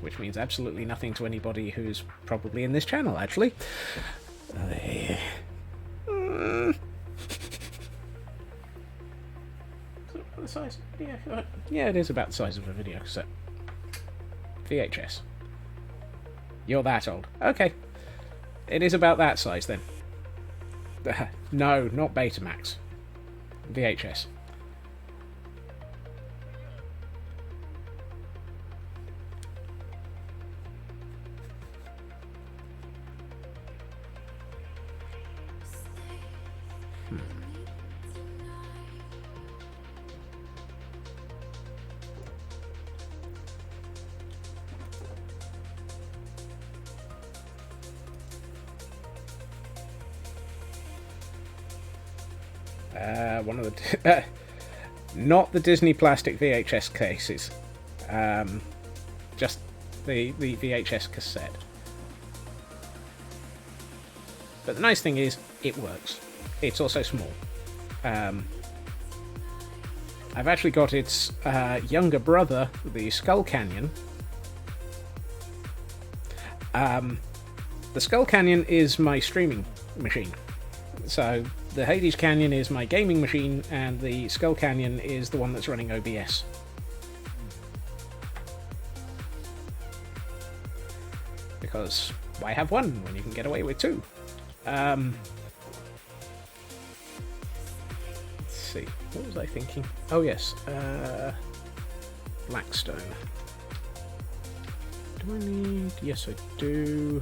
which means absolutely nothing to anybody who's probably in this channel, actually. The size? Yeah, it is about the size of a video cassette. VHS. You're that old. Okay. It is about that size, then. No, not Betamax. VHS. One of the... not the Disney plastic VHS cases. Just the VHS cassette. But the nice thing is, it works. It's also small. I've actually got its younger brother, the Skull Canyon. The Skull Canyon is my streaming machine. So the Hades Canyon is my gaming machine, and the Skull Canyon is the one that's running OBS. Because why have one when you can get away with two? Let's see. What was I thinking? Oh yes, Blackstone. Do I need... Yes, I do.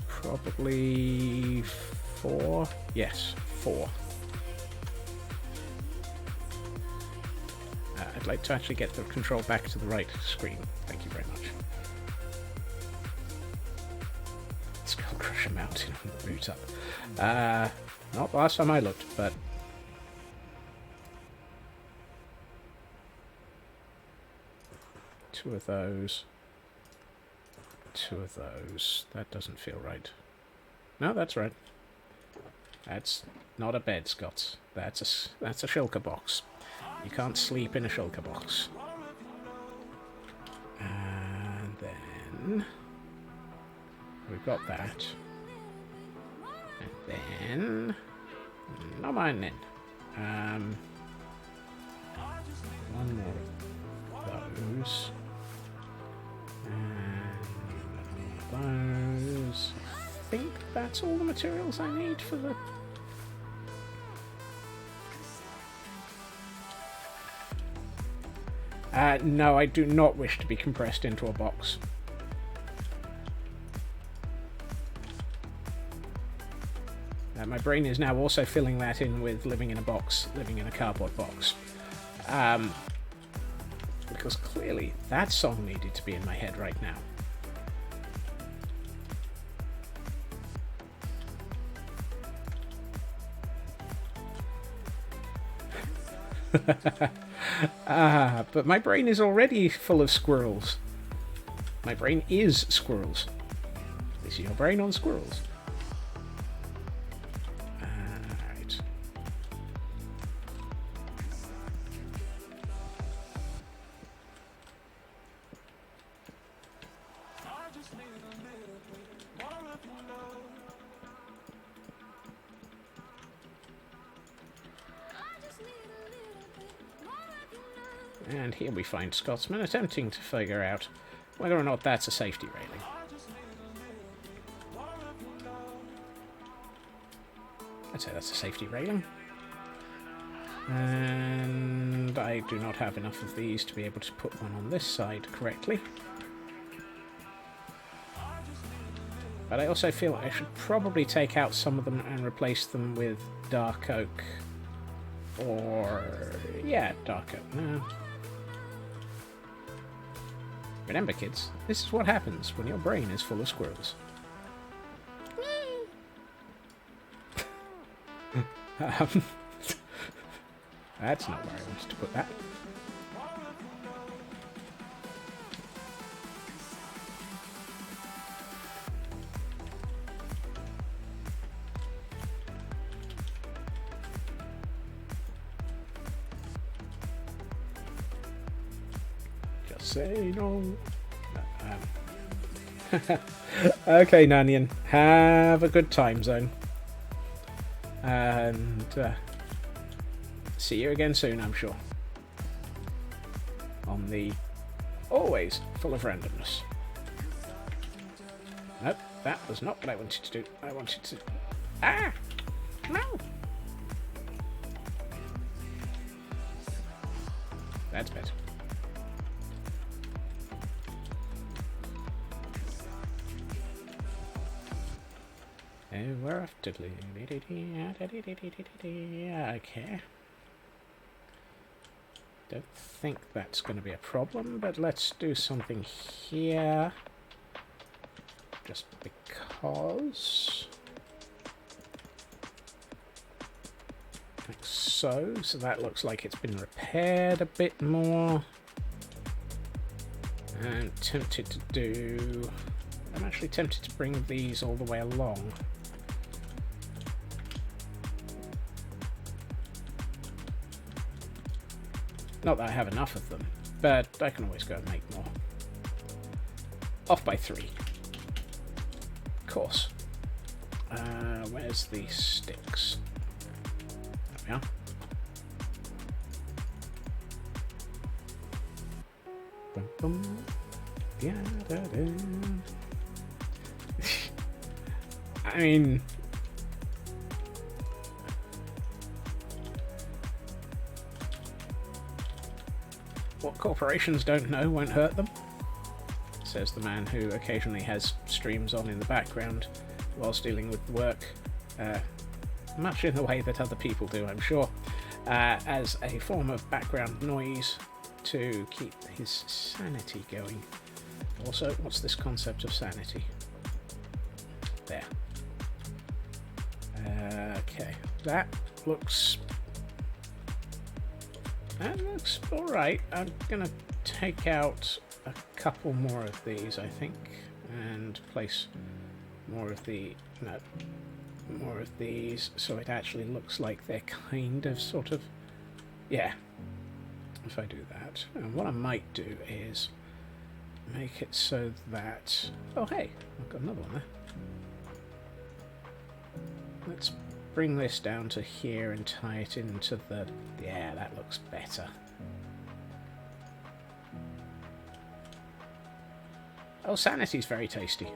Probably 4. Yes, 4. I'd like to actually get the control back to the right screen. Thank you very much. Skull Crusher Mountain boot up. Not the last time I looked, but... Two of those. That doesn't feel right. No, that's right. That's not a bed, Scots. That's a shulker box. You can't sleep in a shulker box. And then we've got that. And then not mine then. One more of those. Those. I think that's all the materials I need for the... no, I do not wish to be compressed into a box. My brain is now also filling that in with living in a box, living in a cardboard box. Because clearly that song needed to be in my head right now. But my brain is already full of squirrels. My brain is squirrels. This is your brain on squirrels. Right. And here we find Scotsman attempting to figure out whether or not that's a safety railing. I'd say that's a safety railing. And I do not have enough of these to be able to put one on this side correctly. But I also feel I should probably take out some of them and replace them with dark oak. Or... yeah, dark oak. No. Remember, kids, this is what happens when your brain is full of squirrels. That's not where I wanted to put that. Say no. Okay, Nanian. Have a good time zone. And see you again soon, I'm sure. On the always full of randomness. Nope, that was not what I wanted to do. I wanted to... Ah! No! That's better. We're off to... Okay. Don't think that's going to be a problem, but let's do something here. Just because. Like so. So that looks like it's been repaired a bit more. And tempted to do... I'm actually tempted to bring these all the way along. Not that I have enough of them, but I can always go and make more. Off by 3. Of course. Where's the sticks? There we are. Boom, boom. Yeah, da, da. I mean... corporations don't know won't hurt them, says the man who occasionally has streams on in the background whilst dealing with work, much in the way that other people do, I'm sure, as a form of background noise to keep his sanity going. Also, what's this concept of sanity? There. Okay, that looks alright. I'm gonna take out a couple more of these, I think, and place more of these so it actually looks like they're kind of sort of, yeah, if I do that. And what I might do is make it so that, oh hey, I've got another one there. Let's bring this down to here and tie it into the, yeah, that looks better. Oh, sanity's very tasty.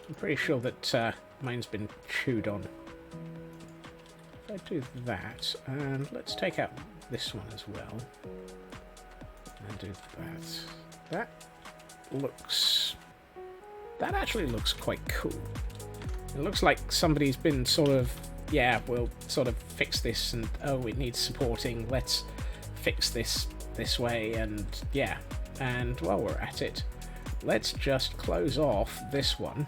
I'm pretty sure that mine's been chewed on. If I do that, and let's take out this one as well, and do that. That actually looks quite cool. It looks like somebody's been sort of, yeah, we'll sort of fix this, and oh, it needs supporting, let's fix this way, and yeah. And while we're at it, let's just close off this one,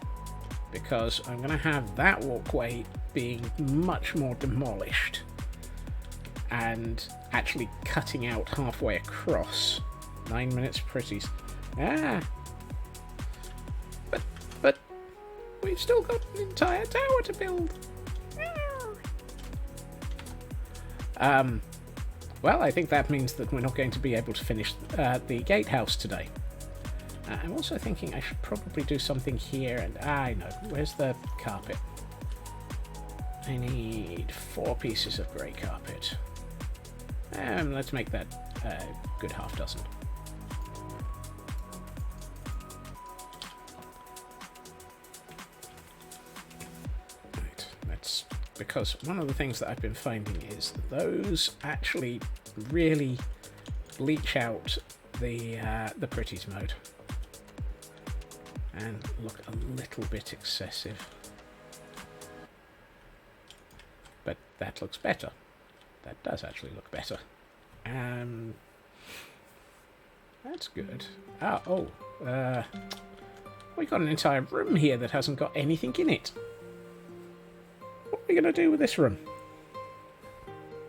because I'm going to have that walkway being much more demolished and actually cutting out halfway across. 9 minutes pretties. Ah! But we've still got an entire tower to build. Well, I think that means that we're not going to be able to finish the gatehouse today. I'm also thinking I should probably do something here, and I know. Where's the carpet? I need 4 pieces of grey carpet. Let's make that a good half dozen. Right, that's because one of the things that I've been finding is that those actually really bleach out the pretties mode and look a little bit excessive. But that looks better. That does actually look better. That's good. We got an entire room here that hasn't got anything in it. What are we going to do with this room?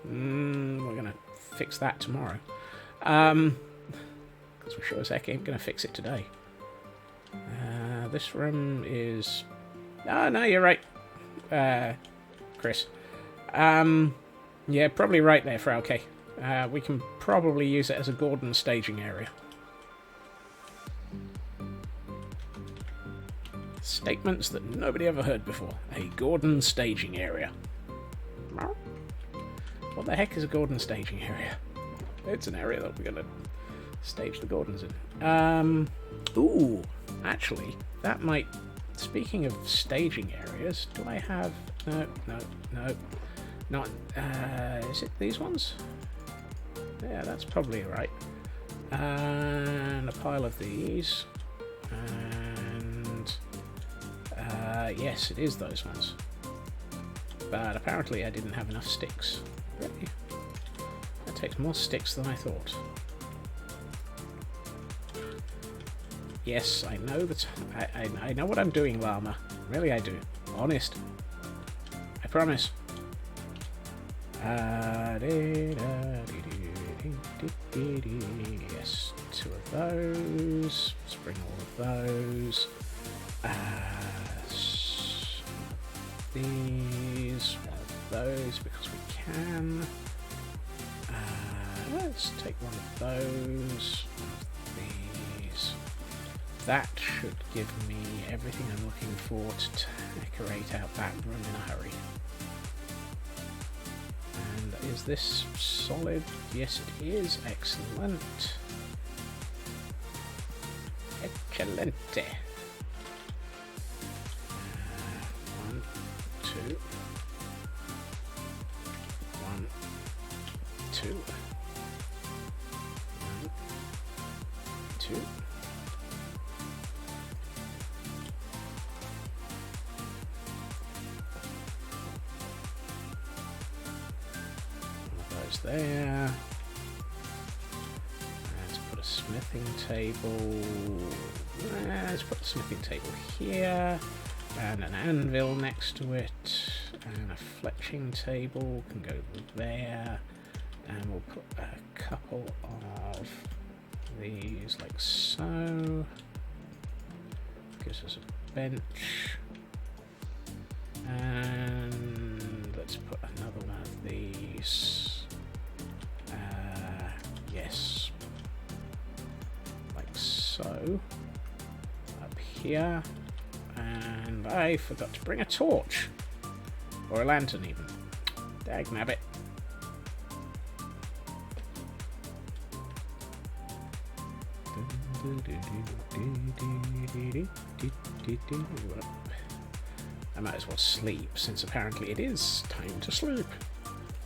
We're going to fix that tomorrow. Because we sure as heck ain't going to fix it today. This room is... Oh, no, you're right, Chris. Yeah, probably right there, Frauke. We can probably use it as a Gordon staging area. Statements that nobody ever heard before. A Gordon staging area. What the heck is a Gordon staging area? It's an area that we're going to stage the Gordons in. Ooh, actually, that might... Speaking of staging areas, do I have... No. Not... is it these ones? Yeah, that's probably right. And a pile of these. And... yes, it is those ones. But apparently I didn't have enough sticks. Really? That takes more sticks than I thought. Yes, I know that. I know what I'm doing, Llama. Really, I do. Honest. I promise. Yes, 2 of those. Let's bring all of those. These, 1 of those because we can. Let's take 1 of those. 1 of these. That should give me everything I'm looking for to decorate out that room in a hurry. And is this solid? Yes, it is. Excellent. Excelente. 1, 2. 1, 2. two. One of those there. Let's put a smithing table. Let's put the smithing table here. And an anvil next to it. And a fletching table can go there. And we'll put a couple of these like so. Gives us a bench. And let's put another one of these. Yes. Like so. Up here. And I forgot to bring a torch. Or a lantern even. Dagnabbit. I might as well sleep, since apparently it is time to sleep.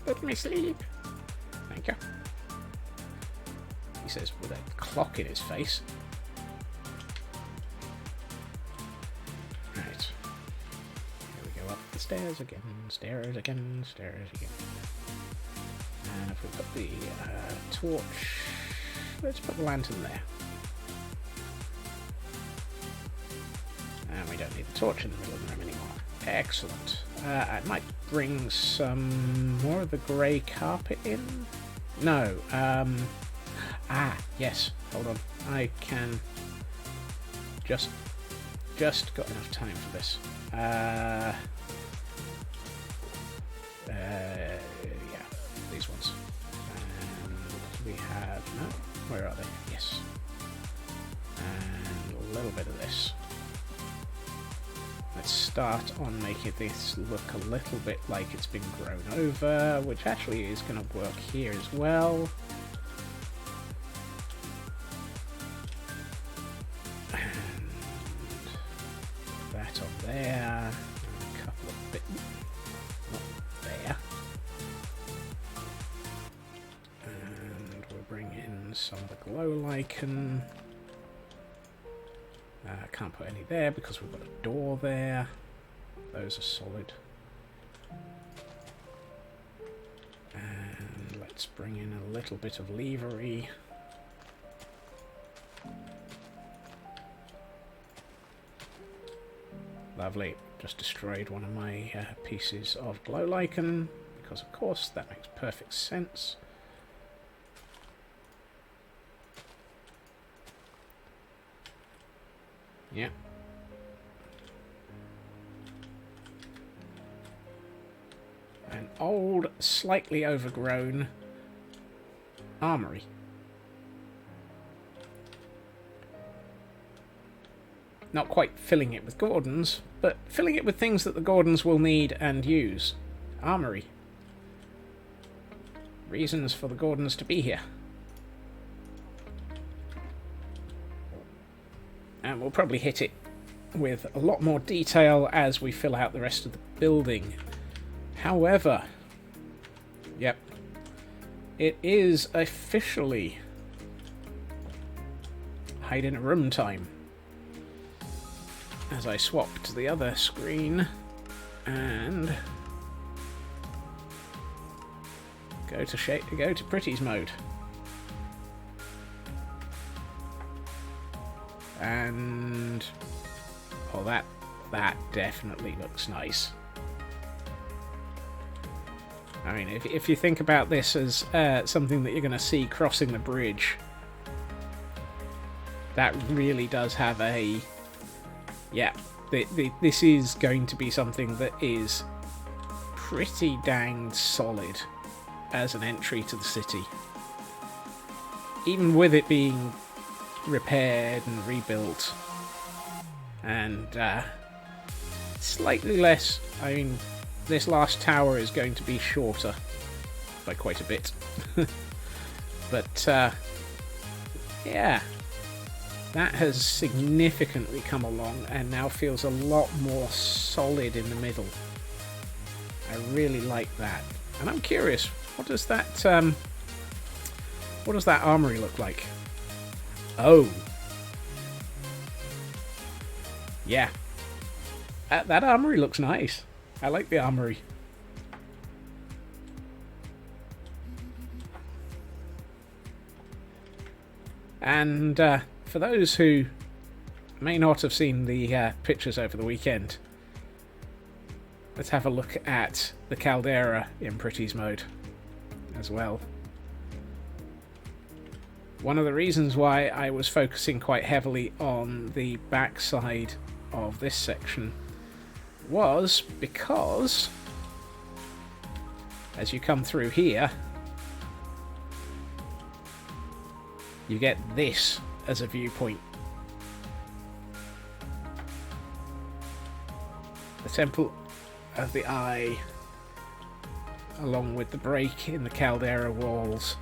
Let me sleep. Thank you. He says with a clock in his face. Right. Here we go up the stairs again, stairs again, stairs again. And if we put the torch, let's put the lantern there. And we don't need the torch in the middle of the room anymore. Excellent. I might bring some more of the grey carpet in. No. Yes. Hold on. I can just got enough time for this. Yeah. These ones. And we have no. Where are they? Yes. And a little bit of this. Let's start on making this look a little bit like it's been grown over, which actually is going to work here as well. And that on there, and a couple of bits, not there. And we'll bring in some of the glow lichen. Can't put any there because we've got a door there. Those are solid. And let's bring in a little bit of levery. Lovely. Just destroyed one of my pieces of glow lichen because of course that makes perfect sense. Yeah. An old, slightly overgrown armory. Not quite filling it with Gordons, but filling it with things that the Gordons will need and use. Armory. Reasons for the Gordons to be here. And we'll probably hit it with a lot more detail as we fill out the rest of the building. However, yep, it is officially hide in a room time. As I swap to the other screen and go to Pretty's mode. And oh, that definitely looks nice. I mean, if you think about this as something that you're going to see crossing the bridge, that really does have a... Yeah, this is going to be something that is pretty dang solid as an entry to the city. Even with it being repaired and rebuilt and slightly less. I mean, this last tower is going to be shorter by quite a bit. But yeah, that has significantly come along and now feels a lot more solid in the middle. I really like that. And I'm curious, what does that armory look like? Oh, yeah. That armory looks nice. I like the armory. And for those who may not have seen the pictures over the weekend, let's have a look at the caldera in Pretty's mode as well. One of the reasons why I was focusing quite heavily on the backside of this section was because as you come through here, you get this as a viewpoint. The Temple of the Eye, along with the break in the caldera walls.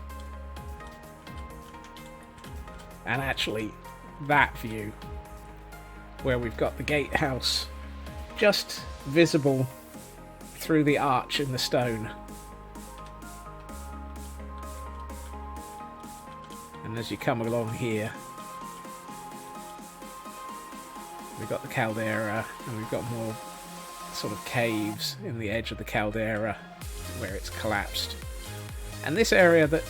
And actually, that view, where we've got the gatehouse just visible through the arch in the stone. And as you come along here, we've got the caldera, and we've got more sort of caves in the edge of the caldera where it's collapsed. And this area that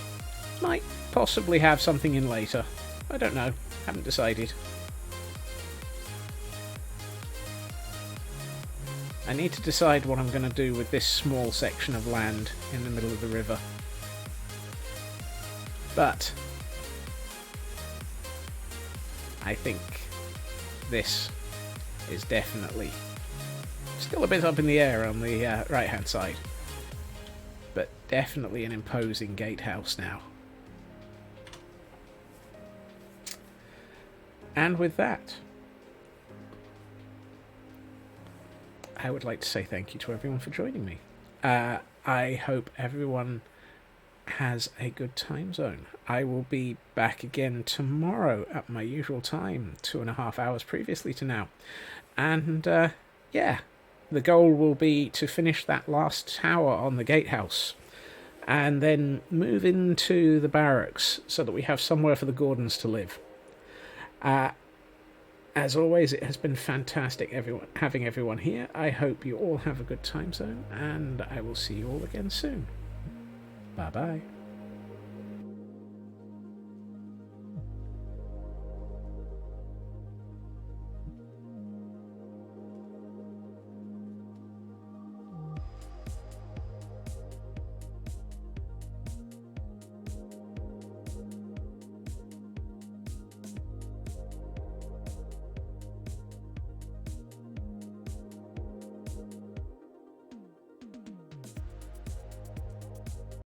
might possibly have something in later. I don't know, haven't decided. I need to decide what I'm going to do with this small section of land in the middle of the river. But I think this is definitely still a bit up in the air on the right hand side, but definitely an imposing gatehouse now. And with that, I would like to say thank you to everyone for joining me. I hope everyone has a good time zone. I will be back again tomorrow at my usual time, 2.5 hours previously to now. And yeah, the goal will be to finish that last tower on the gatehouse and then move into the barracks so that we have somewhere for the Gordons to live. As always, it has been fantastic having everyone here. I hope you all have a good time zone, and I will see you all again soon. Bye bye.